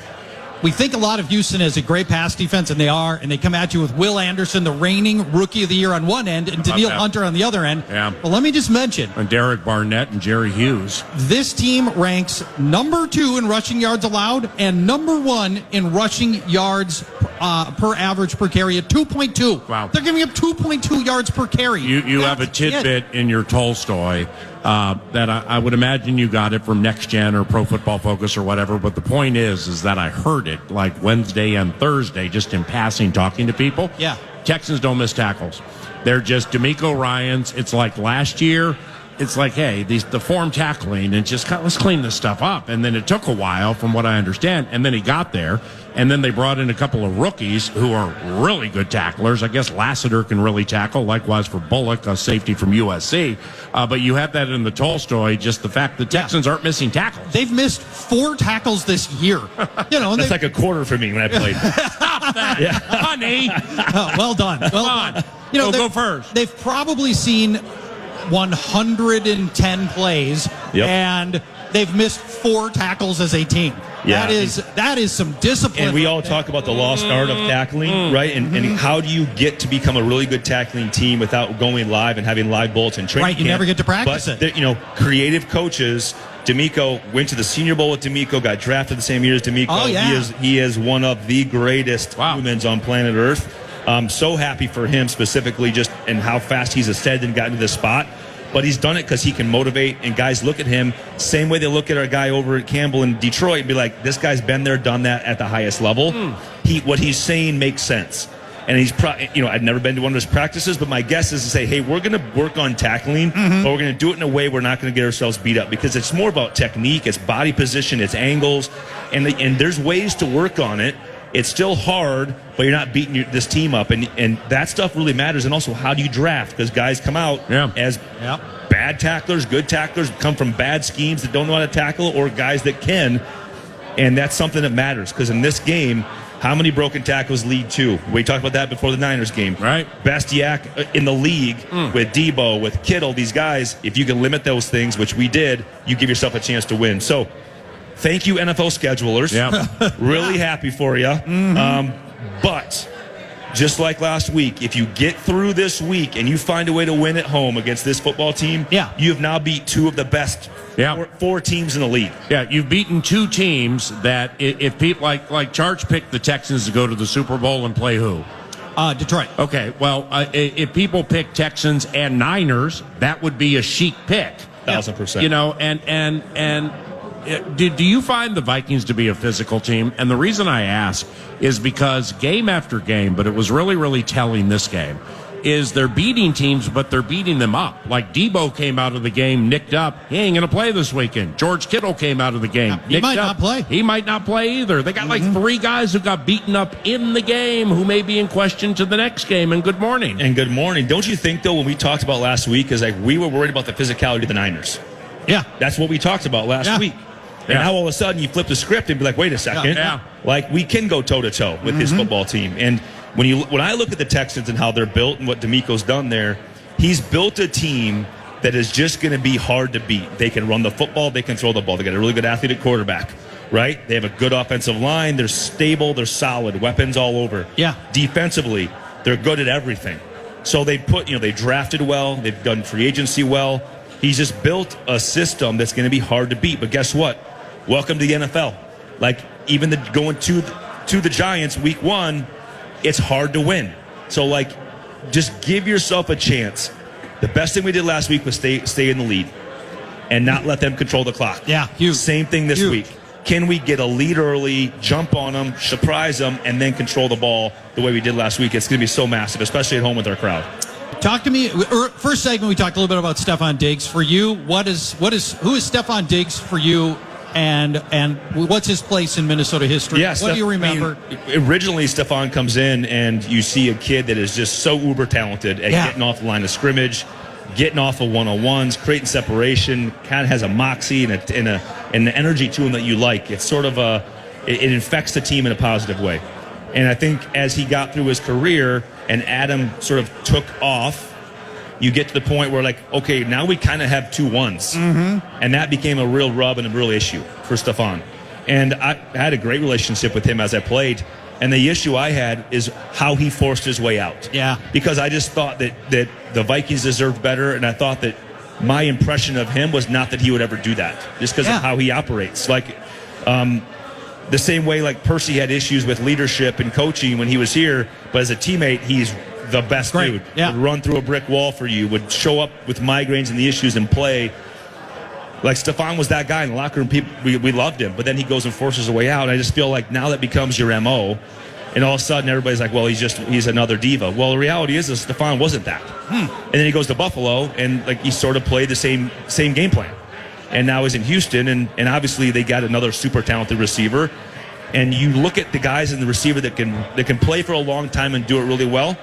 We think a lot of Houston as a great pass defense, and they are, and they come at you with Will Anderson, the reigning Rookie of the Year on one end, and Daniil Hunter on the other end. Yeah. But let me just mention. And Derek Barnett and Jerry Hughes. This team ranks number 2 in rushing yards allowed and number 1 in rushing yards per average per carry at 2.2. Wow. They're giving up 2.2 yards per carry. You have a tidbit in your Tolstoy that I would imagine you got it from Next Gen or Pro Football Focus or whatever, but the point is that I heard it like Wednesday and Thursday just in passing talking to people. Yeah. Texans don't miss tackles. They're just D'Amico Ryans. It's like last year. It's like, hey, the form tackling and just let's clean this stuff up. And then it took a while from what I understand. And then he got there. And then they brought in a couple of rookies who are really good tacklers. I guess Lassiter can really tackle. Likewise for Bullock, a safety from USC. But you have that in the Tolstoy, just the fact the Texans aren't missing tackles. They've missed 4 tackles this year. That's like a quarter for me when I played. Stop that, honey. Well done. Well done. Go first. They've probably seen 110 plays, and they've missed 4 tackles as a team. Yeah. That is some discipline. And we all talk about the lost art of tackling, right? And how do you get to become a really good tackling team without going live and having live bullets and training? Right, you never get to practice it. Creative coaches. D'Amico went to the Senior Bowl with D'Amico, got drafted the same year as D'Amico. Oh, yeah. He is one of the greatest humans on planet Earth. I'm so happy for him specifically just in how fast he's ascended and gotten to this spot. but he's done it because he can motivate, and guys look at him same way they look at our guy over at Campbell in Detroit and be like, this guy's been there, done that at the highest level. What he's saying makes sense. And he's, I've never been to one of his practices, but my guess is to say, hey, we're going to work on tackling, but we're going to do it in a way we're not going to get ourselves beat up, because it's more about technique, it's body position, it's angles, and there's ways to work on it. It's still hard, but you're not beating this team up, and that stuff really matters. And also, how do you draft? Because guys come out as bad tacklers, good tacklers, come from bad schemes that don't know how to tackle, or guys that can, and that's something that matters. Because in this game, how many broken tackles lead to? We talked about that before the Niners game. Right. Bastiak in the league with Debo, with Kittle, these guys, if you can limit those things, which we did, you give yourself a chance to win. So, thank you, NFL schedulers. Yeah. Really happy for you. But just like last week, if you get through this week and you find a way to win at home against this football team, you have now beat two of the best four teams in the league. Yeah, you've beaten two teams that if people like Charch picked the Texans to go to the Super Bowl and play who? Detroit. Okay, well, if people pick Texans and Niners, that would be a chic pick. 1,000%. You know, and do you find the Vikings to be a physical team? And the reason I ask is because game after game, but it was really, really telling this game, is they're beating teams, but they're beating them up. Like Debo came out of the game nicked up. He ain't going to play this weekend. George Kittle came out of the game nicked up. He might not play. He might not play either. They got like three guys who got beaten up in the game who may be in question to the next game. And good morning. And good morning. Don't you think, though, when we talked about last week, is like we were worried about the physicality of the Niners. Yeah. That's what we talked about last week. And now all of a sudden you flip the script and be like, wait a second. Like, we can go toe-to-toe with his football team. And when I look at the Texans and how they're built and what D'Amico's done there, he's built a team that is just going to be hard to beat. They can run the football. They can throw the ball. They got a really good athlete at quarterback, right? They have a good offensive line. They're stable. They're solid. Weapons all over. Yeah. Defensively, they're good at everything. So they drafted well. They've done free agency well. He's just built a system that's going to be hard to beat. But guess what? Welcome to the NFL. Like, even going to the Giants week 1, it's hard to win. So, like, just give yourself a chance. The best thing we did last week was stay in the lead and not let them control the clock. Yeah, huge. Same thing this week. Can we get a lead early, jump on them, surprise them, and then control the ball the way we did last week? It's going to be so massive, especially at home with our crowd. Talk to me. First segment, we talked a little bit about Stefon Diggs. For you, who is Stefon Diggs for you, and what's his place in Minnesota history? Yeah, what do you remember? Originally, Stefon comes in, and you see a kid that is just so uber talented at getting off the line of scrimmage, getting off of one-on-ones, creating separation. Kind of has a moxie and an energy to him that you like. It's sort of it infects the team in a positive way. And I think as he got through his career and Adam sort of took off, you get to the point where, like, okay, now we kind of have 2 1s. And that became a real rub and a real issue for Stefon. And I had a great relationship with him as I played. And the issue I had is how he forced his way out. Yeah. Because I just thought that the Vikings deserved better, and I thought that my impression of him was not that he would ever do that, just because of how he operates. Like, the same way, like, Percy had issues with leadership and coaching when he was here, but as a teammate, he's the best dude. Yeah. Would run through a brick wall for you, would show up with migraines and the issues and play. Like, Stefon was that guy in the locker room. People, we loved him, but then he goes and forces a way out. And I just feel like now that becomes your MO, and all of a sudden everybody's like, well, he's another diva. Well, the reality is Stefon wasn't that. And then he goes to Buffalo, and like he sort of played the same game plan. And now he's in Houston, and obviously they got another super talented receiver. And you look at the guys in the receiver that can play for a long time and do it really well.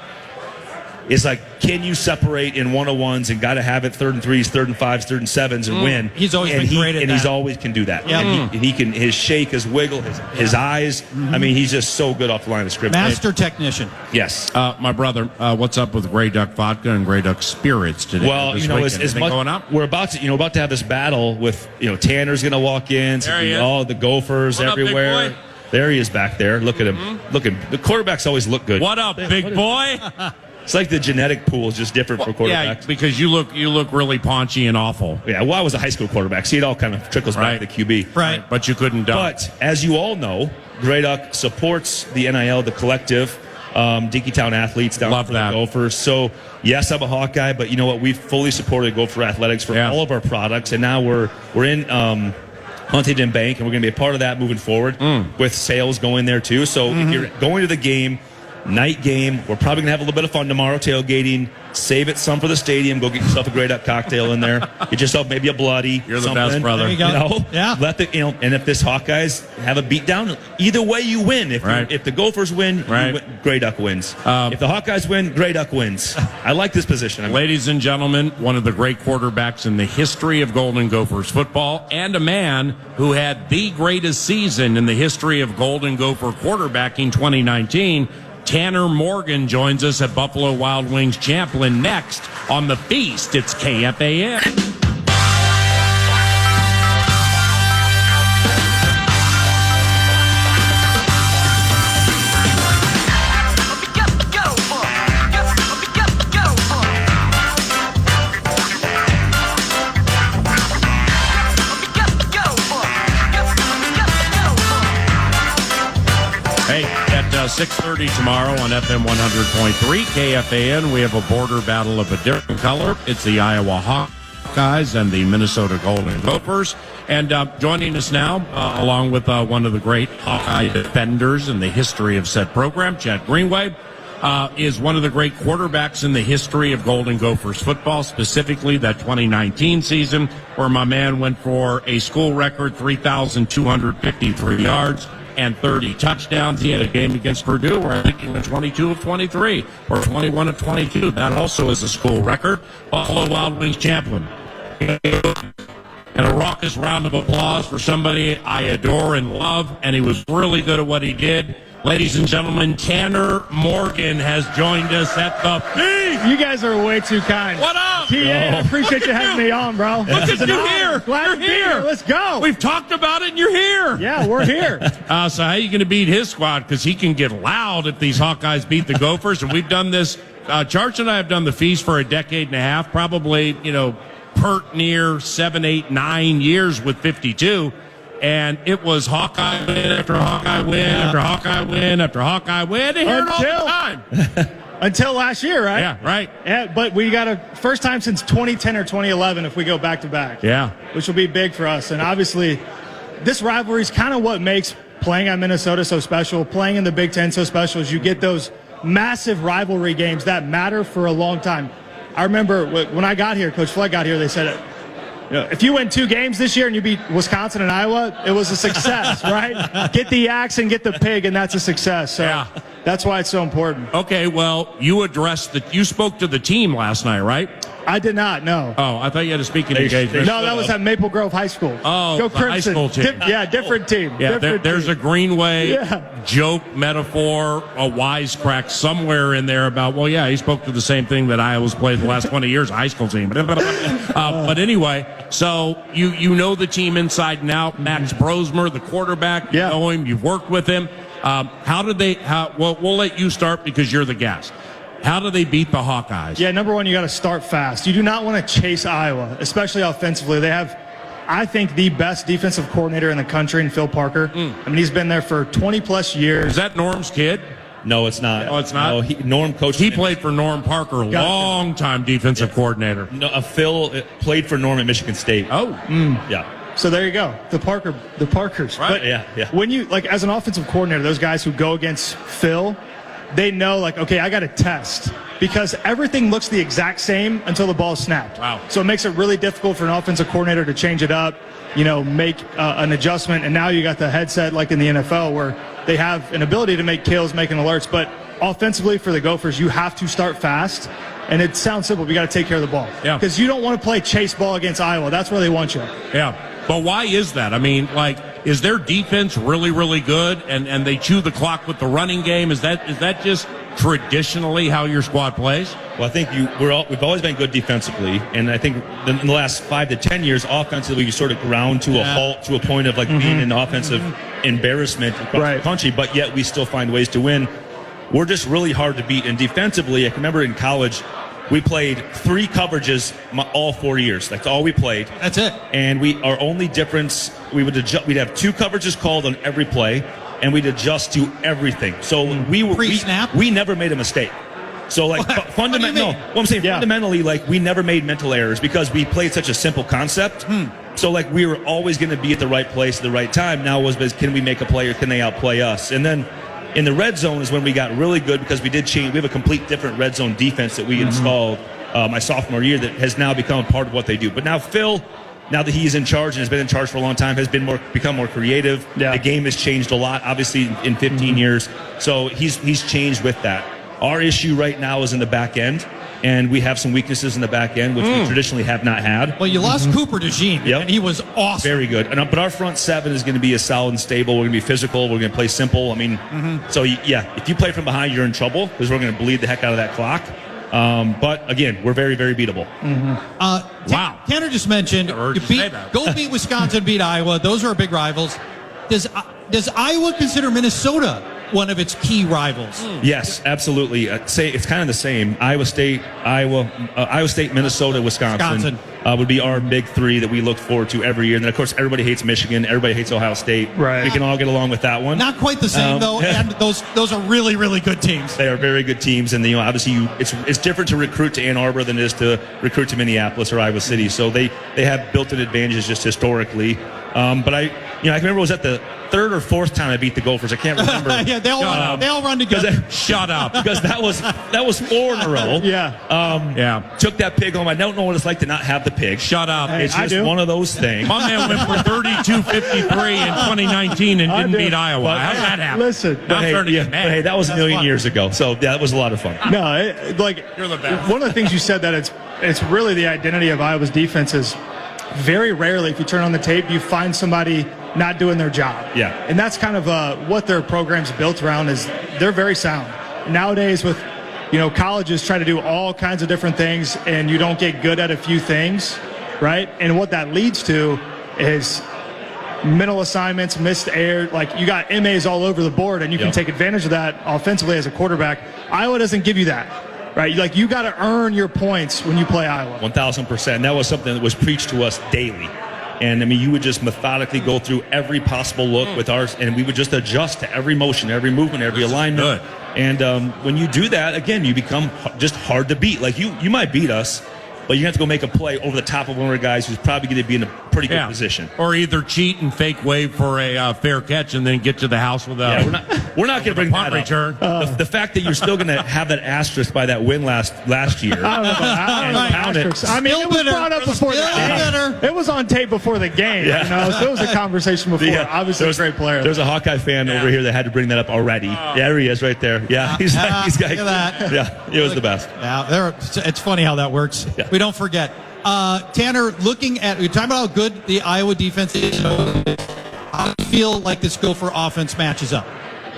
It's like, can you separate in one-on-ones and got to have it 3rd and 3s, 3rd and 5s, 3rd and 7s and win? He's always been great at that. And he always can do that. Yeah. And he can, his shake, his wiggle, his eyes. I mean, he's just so good off the line of scrimmage. Master technician. Yes. My brother, what's up with Grey Duck Vodka and Grey Duck Spirits today? Well, as much going up? We're about to have this battle with, Tanner's going to walk in. All the Gophers everywhere. Up, big boy? There he is back there. Look at him. The quarterbacks always look good. What up, big boy? It's like the genetic pool is just different for quarterbacks. Yeah, because you look really paunchy and awful. Yeah, well, I was a high school quarterback. See, it all kind of trickles back to the QB. Right. But you couldn't dunk. But as you all know, Grey Duck supports the NIL, the collective, Dinkytown athletes down Love for that. the Gophers. So, yes, I'm a Hawkeye, but you know what? We've fully supported Gopher Athletics for all of our products, and now we're in Huntington Bank, and we're going to be a part of that moving forward with sales going there too. So if you're going to the game, night game, we're probably going to have a little bit of fun tomorrow tailgating. Save it some for the stadium. Go get yourself a Grey Duck cocktail in there. Get yourself maybe a bloody. You're the something. best, brother. There you go. You know, Yeah. And if this Hawkeyes have a beatdown, either way you win. If the Gophers win, Grey Duck wins. If the Hawkeyes win, Grey Duck wins. I like this position. Ladies and gentlemen, one of the great quarterbacks in the history of Golden Gophers football, and a man who had the greatest season in the history of Golden Gopher quarterbacking 2019. Tanner Morgan joins us at Buffalo Wild Wings Champlin next on The Feast. It's KFAN. Hey, at 6:30 tomorrow on FM 100.3 KFAN, we have a border battle of a different color. It's the Iowa Hawkeyes and the Minnesota Golden Gophers. And joining us now, along with one of the great Hawkeye defenders in the history of said program, Chad Greenway, is one of the great quarterbacks in the history of Golden Gophers football, specifically that 2019 season, where my man went for a school record 3,253 yards and 30 touchdowns. He had a game against Purdue where I think he went 22 of 23 or 21 of 22. That also is a school record. Buffalo Wild Wings Champlin. And a raucous round of applause for somebody I adore and love, and he was really good at what he did. Ladies and gentlemen, Tanner Morgan has joined us at the Feast. You guys are way too kind. What up? TA, I appreciate you having me on, bro. Look at you here. Glad to be here. Let's go. We've talked about it, and you're here. Yeah, we're here. So how are you going to beat his squad? Because he can get loud if these Hawkeyes beat the Gophers. And we've done this. Charch and I have done the Feast for a decade and a half, probably, pert near 7, 8, 9 years with 52. And it was Hawkeye win after Hawkeye win after Hawkeye win after Hawkeye win. And hear it all the time. Until last year, right? Yeah, right. Yeah, but we got a first time since 2010 or 2011 if we go back to back. Yeah. Which will be big for us. And obviously, this rivalry is kind of what makes playing at Minnesota so special, playing in the Big Ten so special, is you get those massive rivalry games that matter for a long time. I remember when I got here, Coach Flood got here, they said, if you win 2 games this year and you beat Wisconsin and Iowa, it was a success, right? Get the axe and get the pig, and that's a success. So that's why it's so important. Okay, well, you spoke to the team last night, right? I did not, no. Oh, I thought you had a speaking engagement. No, that was at Maple Grove High School. Oh, Go the high Crimson. school team. Different team. Yeah, Different there's team. a Greenway joke, metaphor, a wisecrack somewhere in there about, he spoke to the same thing that Iowa's played the last 20 years, a high school team. But anyway, so you know the team inside and out. Max Brosmer, the quarterback, you know him, you've worked with him. We'll let you start because you're the guest. How do they beat the Hawkeyes? Yeah, number one, you got to start fast. You do not want to chase Iowa, especially offensively. They have, I think, the best defensive coordinator in the country in Phil Parker. I mean, he's been there for 20-plus years. Is that Norm's kid? No, it's not. Oh, it's not? No, Norm coached. He played for Norm Parker, long-time defensive coordinator. No, Phil played for Norm at Michigan State. Oh. Yeah. So there you go. The Parkers. Right. But when you, as an offensive coordinator, those guys who go against Phil, they know, okay, I got to test, because everything looks the exact same until the ball's snapped. Wow. So it makes it really difficult for an offensive coordinator to change it up, make an adjustment. And now you got the headset like in the NFL where they have an ability to make kills, making alerts. But offensively for the Gophers, you have to start fast. And it sounds simple, but you got to take care of the ball. Yeah. Because you don't want to play chase ball against Iowa. That's where they want you. Yeah. But why is that? I mean, is their defense really, really good and they chew the clock with the running game? Is that just traditionally how your squad plays? Well, I think we've always been good defensively, and I think in the last 5 to 10 years, offensively, you sort of ground to a halt, to a point of being an offensive embarrassment across the country, but yet we still find ways to win. We're just really hard to beat, and defensively, I can remember in college, we played 3 coverages all 4 years. That's all we played. That's it. And our only difference, we'd have 2 coverages called on every play, and we'd adjust to everything. So Pre-snap? we never made a mistake. So fundamentally, like we never made mental errors because we played such a simple concept. So like we were always going to be at the right place at the right time. Now was can we make a play or can they outplay us? And then in the red zone is when we got really good because we did change. We have a complete different red zone defense that we installed my sophomore year that has now become part of what they do. But now Phil, now that he's in charge and has been in charge for a long time, has become more creative. Yeah. The game has changed a lot, obviously, in 15 years. So he's changed with that. Our issue right now is in the back end, and we have some weaknesses in the back end, which we traditionally have not had. Well, you lost Cooper DeJean, and he was awesome. Very good. But our front seven is going to be a solid and stable. We're going to be physical. We're going to play simple. I mean, so yeah, if you play from behind, you're in trouble because we're going to bleed the heck out of that clock. But again, we're very, very beatable. Wow. Tanner just mentioned go beat Wisconsin, beat Iowa. Those are our big rivals. Does Iowa consider Minnesota one of its key rivals? Yes, absolutely. Say it's kind of the same. Iowa State, Minnesota, Wisconsin. Would be our big three that we look forward to every year. And then, of course, everybody hates Michigan. Everybody hates Ohio State. Right. We can all get along with that one. Not quite the same, though. And those are really, really good teams. They are very good teams. And, obviously, it's different to recruit to Ann Arbor than it is to recruit to Minneapolis or Iowa City. So they have built-in advantages just historically. But I can remember it was at the third or fourth time I beat the Gophers. I can't remember. Yeah, they all run together. Shut up. Because that was 4 in a row. Yeah. Took that pig home. I don't know what it's like to not have the pig. Shut up. It's just one of those things. My man went for 32-53 in 2019 and didn't beat Iowa. How did that happen? Listen, Now I'm starting to get mad. Hey, that was a million years ago. So that was a lot of fun. No, You're the best. one of the things you said that it's really the identity of Iowa's defense is very rarely, if you turn on the tape, you find somebody not doing their job. Yeah. And that's kind of what their program's built around is they're very sound. Nowadays with, colleges try to do all kinds of different things and you don't get good at a few things, right? And what that leads to is mental assignments, missed air. Like you got MAs all over the board and you can take advantage of that offensively as a quarterback. Iowa doesn't give you that. Right, you got to earn your points when you play Iowa. 1,000%. That was something that was preached to us daily. And, you would just methodically go through every possible look with ours, and we would just adjust to every motion, every movement, every alignment. Good. And when you do that, again, you become just hard to beat. Like, you might beat us, but you have to go make a play over the top of one of our guys who's probably going to be in a pretty good position. Or either cheat and fake wave for a fair catch and then get to the house with a we're not going to bring punt that return. The fact that you're still going to have that asterisk by that win last year. I don't know about asterisks. I mean, it was brought up before the game. It was on tape before the game. So it was a conversation before. Obviously, a great player. There's a Hawkeye fan over here that had to bring that up already. There he is right there. Yeah, he's look at that. Yeah, it was the best. Yeah, it's funny how that works. Yeah. We don't forget. Tanner, we're talking about how good the Iowa defense is. How do you feel like this Gopher offense matches up?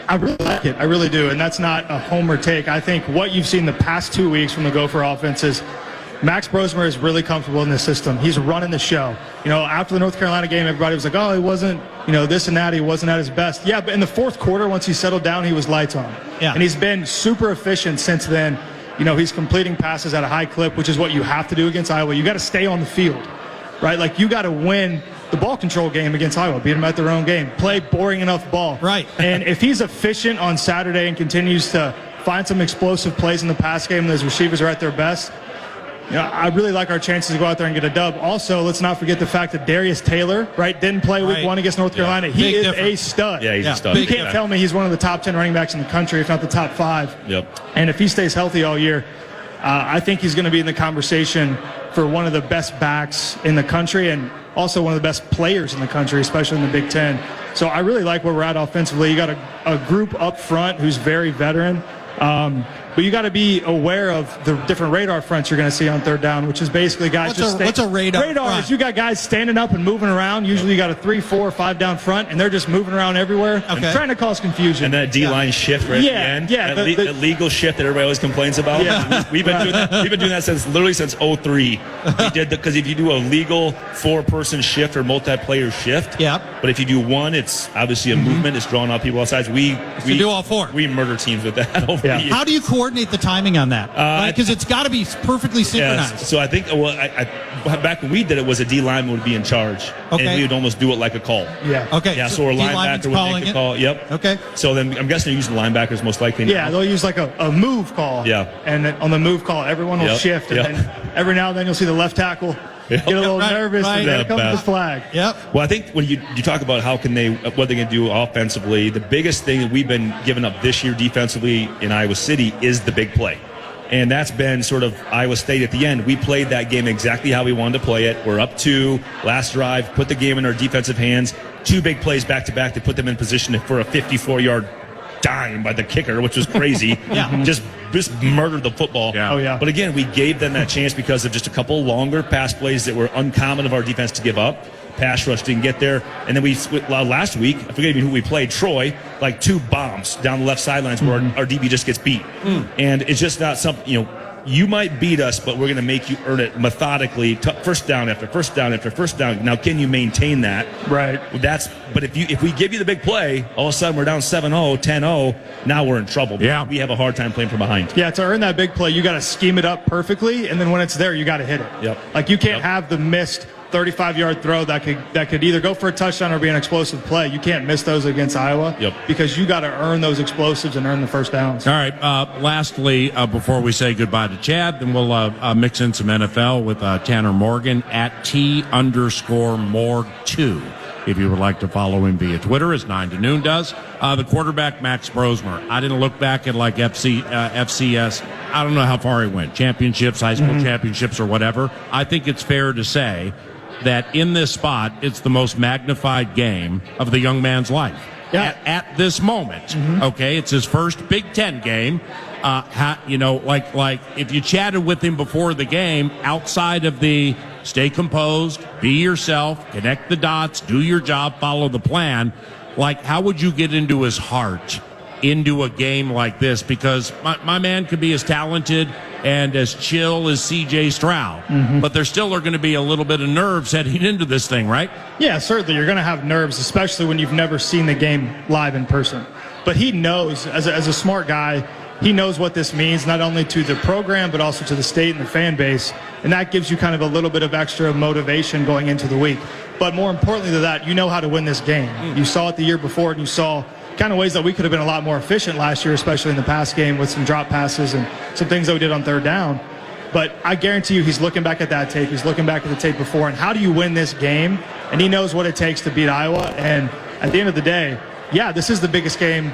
I really like it. I really do. And that's not a homer take. I think what you've seen the past 2 weeks from the Gopher offense is Max Brosmer is really comfortable in this system. He's running the show. After the North Carolina game, everybody was like, oh, he wasn't, this and that. He wasn't at his best. Yeah, but in the fourth quarter, once he settled down, he was lights on. Yeah. And he's been super efficient since then. He's completing passes at a high clip, which is what you have to do against Iowa. You got to stay on the field, right? Like, you got to win the ball control game against Iowa, beat them at their own game, play boring enough ball. Right. And if he's efficient on Saturday and continues to find some explosive plays in the pass game, those receivers are at their best, I really like our chances to go out there and get a dub. Also, let's not forget the fact that Darius Taylor, didn't play week 1 against North Carolina. He is a stud. Yeah, he's a stud. You can't tell me he's one of the top 10 running backs in the country, if not the top 5. Yep. And if he stays healthy all year, I think he's going to be in the conversation for one of the best backs in the country and also one of the best players in the country, especially in the Big Ten. So I really like where we're at offensively. You got a group up front who's very veteran. But you got to be aware of the different radar fronts you're going to see on third down, which is basically guys What's a radar front? Is you got guys standing up and moving around. Usually you got a 3, 4, 5 down front, and they're just moving around everywhere, trying to cause confusion. And that D-line shift right at the end. Yeah, that legal shift that everybody always complains about. Yeah. We've been doing that since 03. We did because if you do a legal 4-person shift or multiplayer shift, but if you do one, it's obviously a movement. It's drawing out people outside. We do all 4. We murder teams with that over the years. How do you coordinate the timing on that? Because it's got to be perfectly synchronized. Yes. So I think, back when we did it, was a D lineman would be in charge. Okay. And we would almost do it like a call. Yeah. Okay. Yeah, so our D-lineman's linebacker would make the call. Yep. Okay. So then I'm guessing they're using linebackers most likely. Yeah, they'll use like a move call. Yeah. And then on the move call, everyone will shift. And then every now and then you'll see the left tackle get a little nervous and then comes the flag. Yep. Well, I think when you talk about what they're going to do offensively, the biggest thing that we've been giving up this year defensively in Iowa City is the big play. And that's been sort of Iowa State at the end. We played that game exactly how we wanted to play it. We're up 2, last drive, put the game in our defensive hands. 2 big plays back to back to put them in position for a 54-yard dime by the kicker, which was crazy. Just murdered the football. Yeah. Oh, yeah. But again, we gave them that chance because of just a couple longer pass plays that were uncommon of our defense to give up. Pass rush didn't get there. And then last week, I forget even who we played, Troy, like 2 bombs down the left sidelines where our DB just gets beat. And it's just not something, you might beat us, but we're going to make you earn it methodically, first down after first down after first down. Now, can you maintain that? Right. But if we give you the big play, all of a sudden we're down 7-0, 10-0, now we're in trouble. Yeah. We have a hard time playing from behind. Yeah, to earn that big play, you got to scheme it up perfectly, and then when it's there, you got to hit it. Yep. Like you can't have the missed 35-yard throw that could either go for a touchdown or be an explosive play. You can't miss those against Iowa. Yep. Because you got to earn those explosives and earn the first downs. All right. Lastly, before we say goodbye to Chad, then we'll mix in some NFL with Tanner Morgan at T_Morg2. If you would like to follow him via Twitter, as 9 to noon does. The quarterback, Max Brosmer. I didn't look back at like FCS. I don't know how far he went. Championships, high school championships, or whatever. I think it's fair to say that in this spot, it's the most magnified game of the young man's life. Yeah. At this moment, okay, it's his first Big Ten game. Like if you chatted with him before the game, outside of the stay composed, be yourself, connect the dots, do your job, follow the plan, like how would you get into his heart into a game like this? Because my man could be as talented and as chill as C.J. Stroud, but there still are going to be a little bit of nerves heading into this thing, right? Yeah, certainly. You're going to have nerves, especially when you've never seen the game live in person. But he knows, as a smart guy, he knows what this means, not only to the program, but also to the state and the fan base. And that gives you kind of a little bit of extra motivation going into the week. But more importantly than that, you know how to win this game. You saw it the year before, and you saw kind of ways that we could have been a lot more efficient last year, especially in the pass game with some drop passes and some things that we did on third down. But I guarantee you he's looking back at that tape. He's looking back at the tape before. And how do you win this game? And he knows what it takes to beat Iowa. And at the end of the day, yeah, this is the biggest game,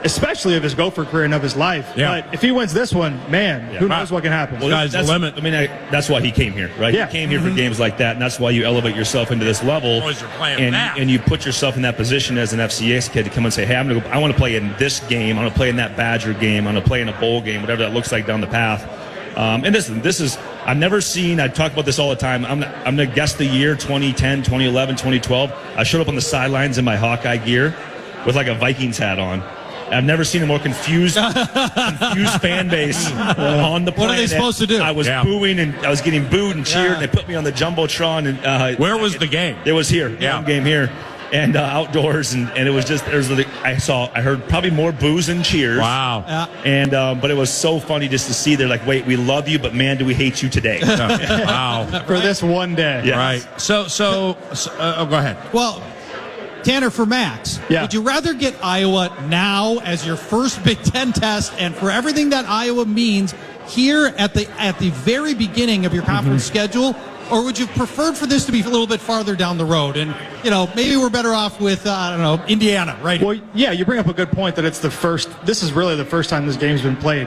especially of his Gopher career and of his life. Yeah. But if he wins this one, man, who knows what can happen. Well, Sky's the limit. I mean, that's why he came here, right? Yeah. He came here for games like that, and that's why you elevate yourself into this level. Boys are playing that. And you put yourself in that position as an FCS kid to come and say, hey, I want to play in this game. I want to play in that Badger game. I want to play in a bowl game, whatever that looks like down the path. And this is I've never seen, I talk about this all the time, I'm going to guess the year 2010, 2011, 2012. I showed up on the sidelines in my Hawkeye gear with like a Vikings hat on. I've never seen a more confused fan base on the planet. What are they supposed to do? I was booing, and I was getting booed and cheered, and they put me on the Jumbotron. And Where was the game? It was here. Yeah. Home game here. And outdoors, and it was just, I heard probably more boos and cheers. Wow. And but it was so funny just to see, they're like, wait, we love you, but man, do we hate you today. Wow. For this one day. Yeah. Right. So go ahead. Well, Tanner, for Max, would you rather get Iowa now as your first Big Ten test and for everything that Iowa means here at the very beginning of your conference schedule, or would you have preferred for this to be a little bit farther down the road? And, maybe we're better off with, Indiana, right? Well, yeah, you bring up a good point that this is really the first time this game's been played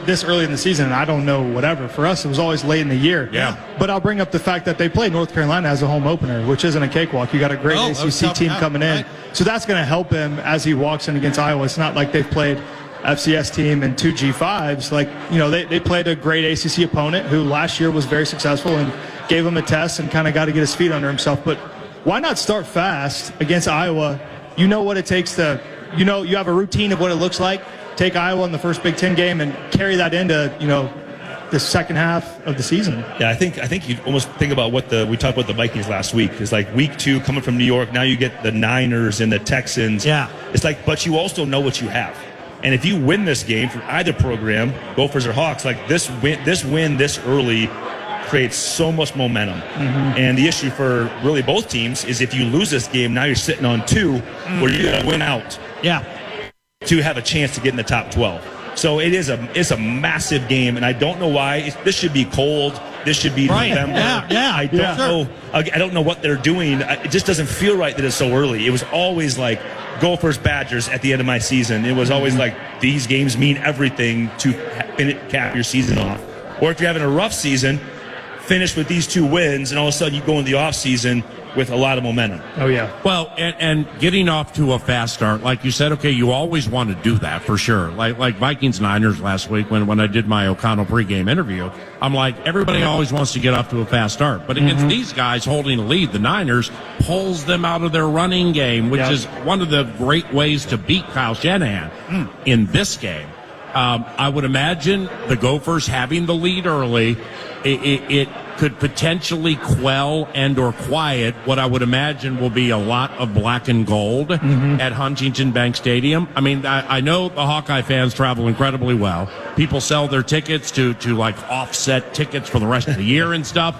this early in the season, and I don't know whatever. For us, it was always late in the year. Yeah. But I'll bring up the fact that they played North Carolina as a home opener, which isn't a cakewalk. You got a great ACC team coming in. Right. So that's going to help him as he walks in against Iowa. It's not like they've played FCS team and 2 G5s. Like, they played a great ACC opponent who last year was very successful and gave him a test and kind of got to get his feet under himself. But why not start fast against Iowa? You know what it takes to, you have a routine of what it looks like. Take Iowa in the first Big Ten game and carry that into, the second half of the season. Yeah, I think you almost think about we talked about the Vikings last week. It's like week 2 coming from New York. Now you get the Niners and the Texans. Yeah. It's like, but you also know what you have. And if you win this game for either program, Gophers or Hawks, like this win this early creates so much momentum. And the issue for really both teams is if you lose this game, now you're sitting on 2 where you got to win out to have a chance to get in the top 12. So it's a massive game, and I don't know why. This should be cold. This should be November. I don't know. I don't know what they're doing. It just doesn't feel right that it's so early. It was always like Gophers Badgers at the end of my season. It was always like these games mean everything to cap your season off. Or if you're having a rough season, finish with these 2 wins, and all of a sudden you go into the off season with a lot of momentum. Oh, yeah. Well, and getting off to a fast start, like you said, okay, you always want to do that for sure. Like Vikings-Niners last week when I did my O'Connell pregame interview, I'm like, everybody always wants to get off to a fast start. But against these guys holding a lead, the Niners pulls them out of their running game, which is one of the great ways to beat Kyle Shanahan in this game. I would imagine the Gophers having the lead early, it could potentially quell and or quiet what I would imagine will be a lot of black and gold at Huntington Bank Stadium. I mean, I know the Hawkeye fans travel incredibly well. People sell their tickets to like offset tickets for the rest of the year and stuff.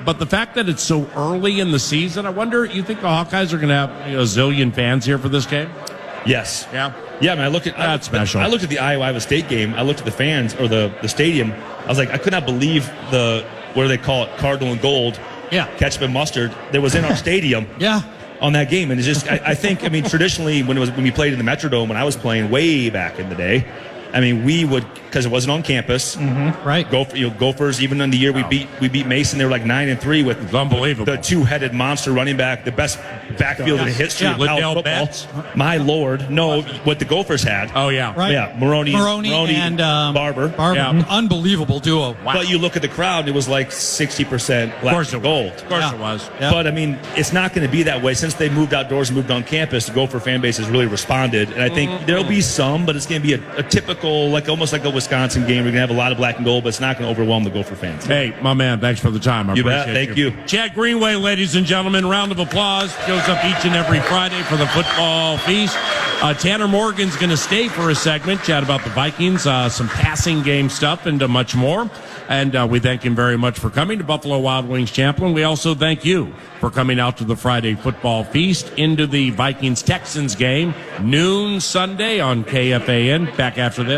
But the fact that it's so early in the season, I wonder, you think the Hawkeyes are going to have a zillion fans here for this game? Yes. Yeah. Yeah, I mean, I looked at the Iowa State game. I looked at the fans or the stadium. I was like, I could not believe what do they call it? Cardinal and gold. Yeah. Ketchup and mustard. That was in our stadium. On that game. And it's just, I think, I mean, traditionally when we played in the Metrodome, when I was playing way back in the day, I mean, we would, because it wasn't on campus. Right. Gophers, even in the year we beat Mason, they were like 9-3 with unbelievable. The 2-headed monster running back, the best backfield in the history of college football. Betts. My Lord, no, what the Gophers had. Oh yeah, right. Yeah, Maroney and Barber. Yeah. Unbelievable duo. Wow. But you look at the crowd, it was like 60% black and gold. Of course it was. Yeah. But I mean, it's not going to be that way since they moved outdoors and moved on campus. The Gopher fan base has really responded, and I think there'll be some, but it's going to be a typical, like almost like a Wisconsin game. We're going to have a lot of black and gold, but it's not going to overwhelm the Gopher fans. Hey, my man, thanks for the time. I You appreciate bet. Thank you. Chad Greenway, ladies and gentlemen, round of applause. Goes up each and every Friday for the football feast. Tanner Morgan's going to stay for a segment, chat about the Vikings, some passing game stuff, and much more. And we thank him very much for coming to Buffalo Wild Wings Champlin. We also thank you for coming out to the Friday football feast, into the Vikings-Texans game, noon Sunday on KFAN. Back after this.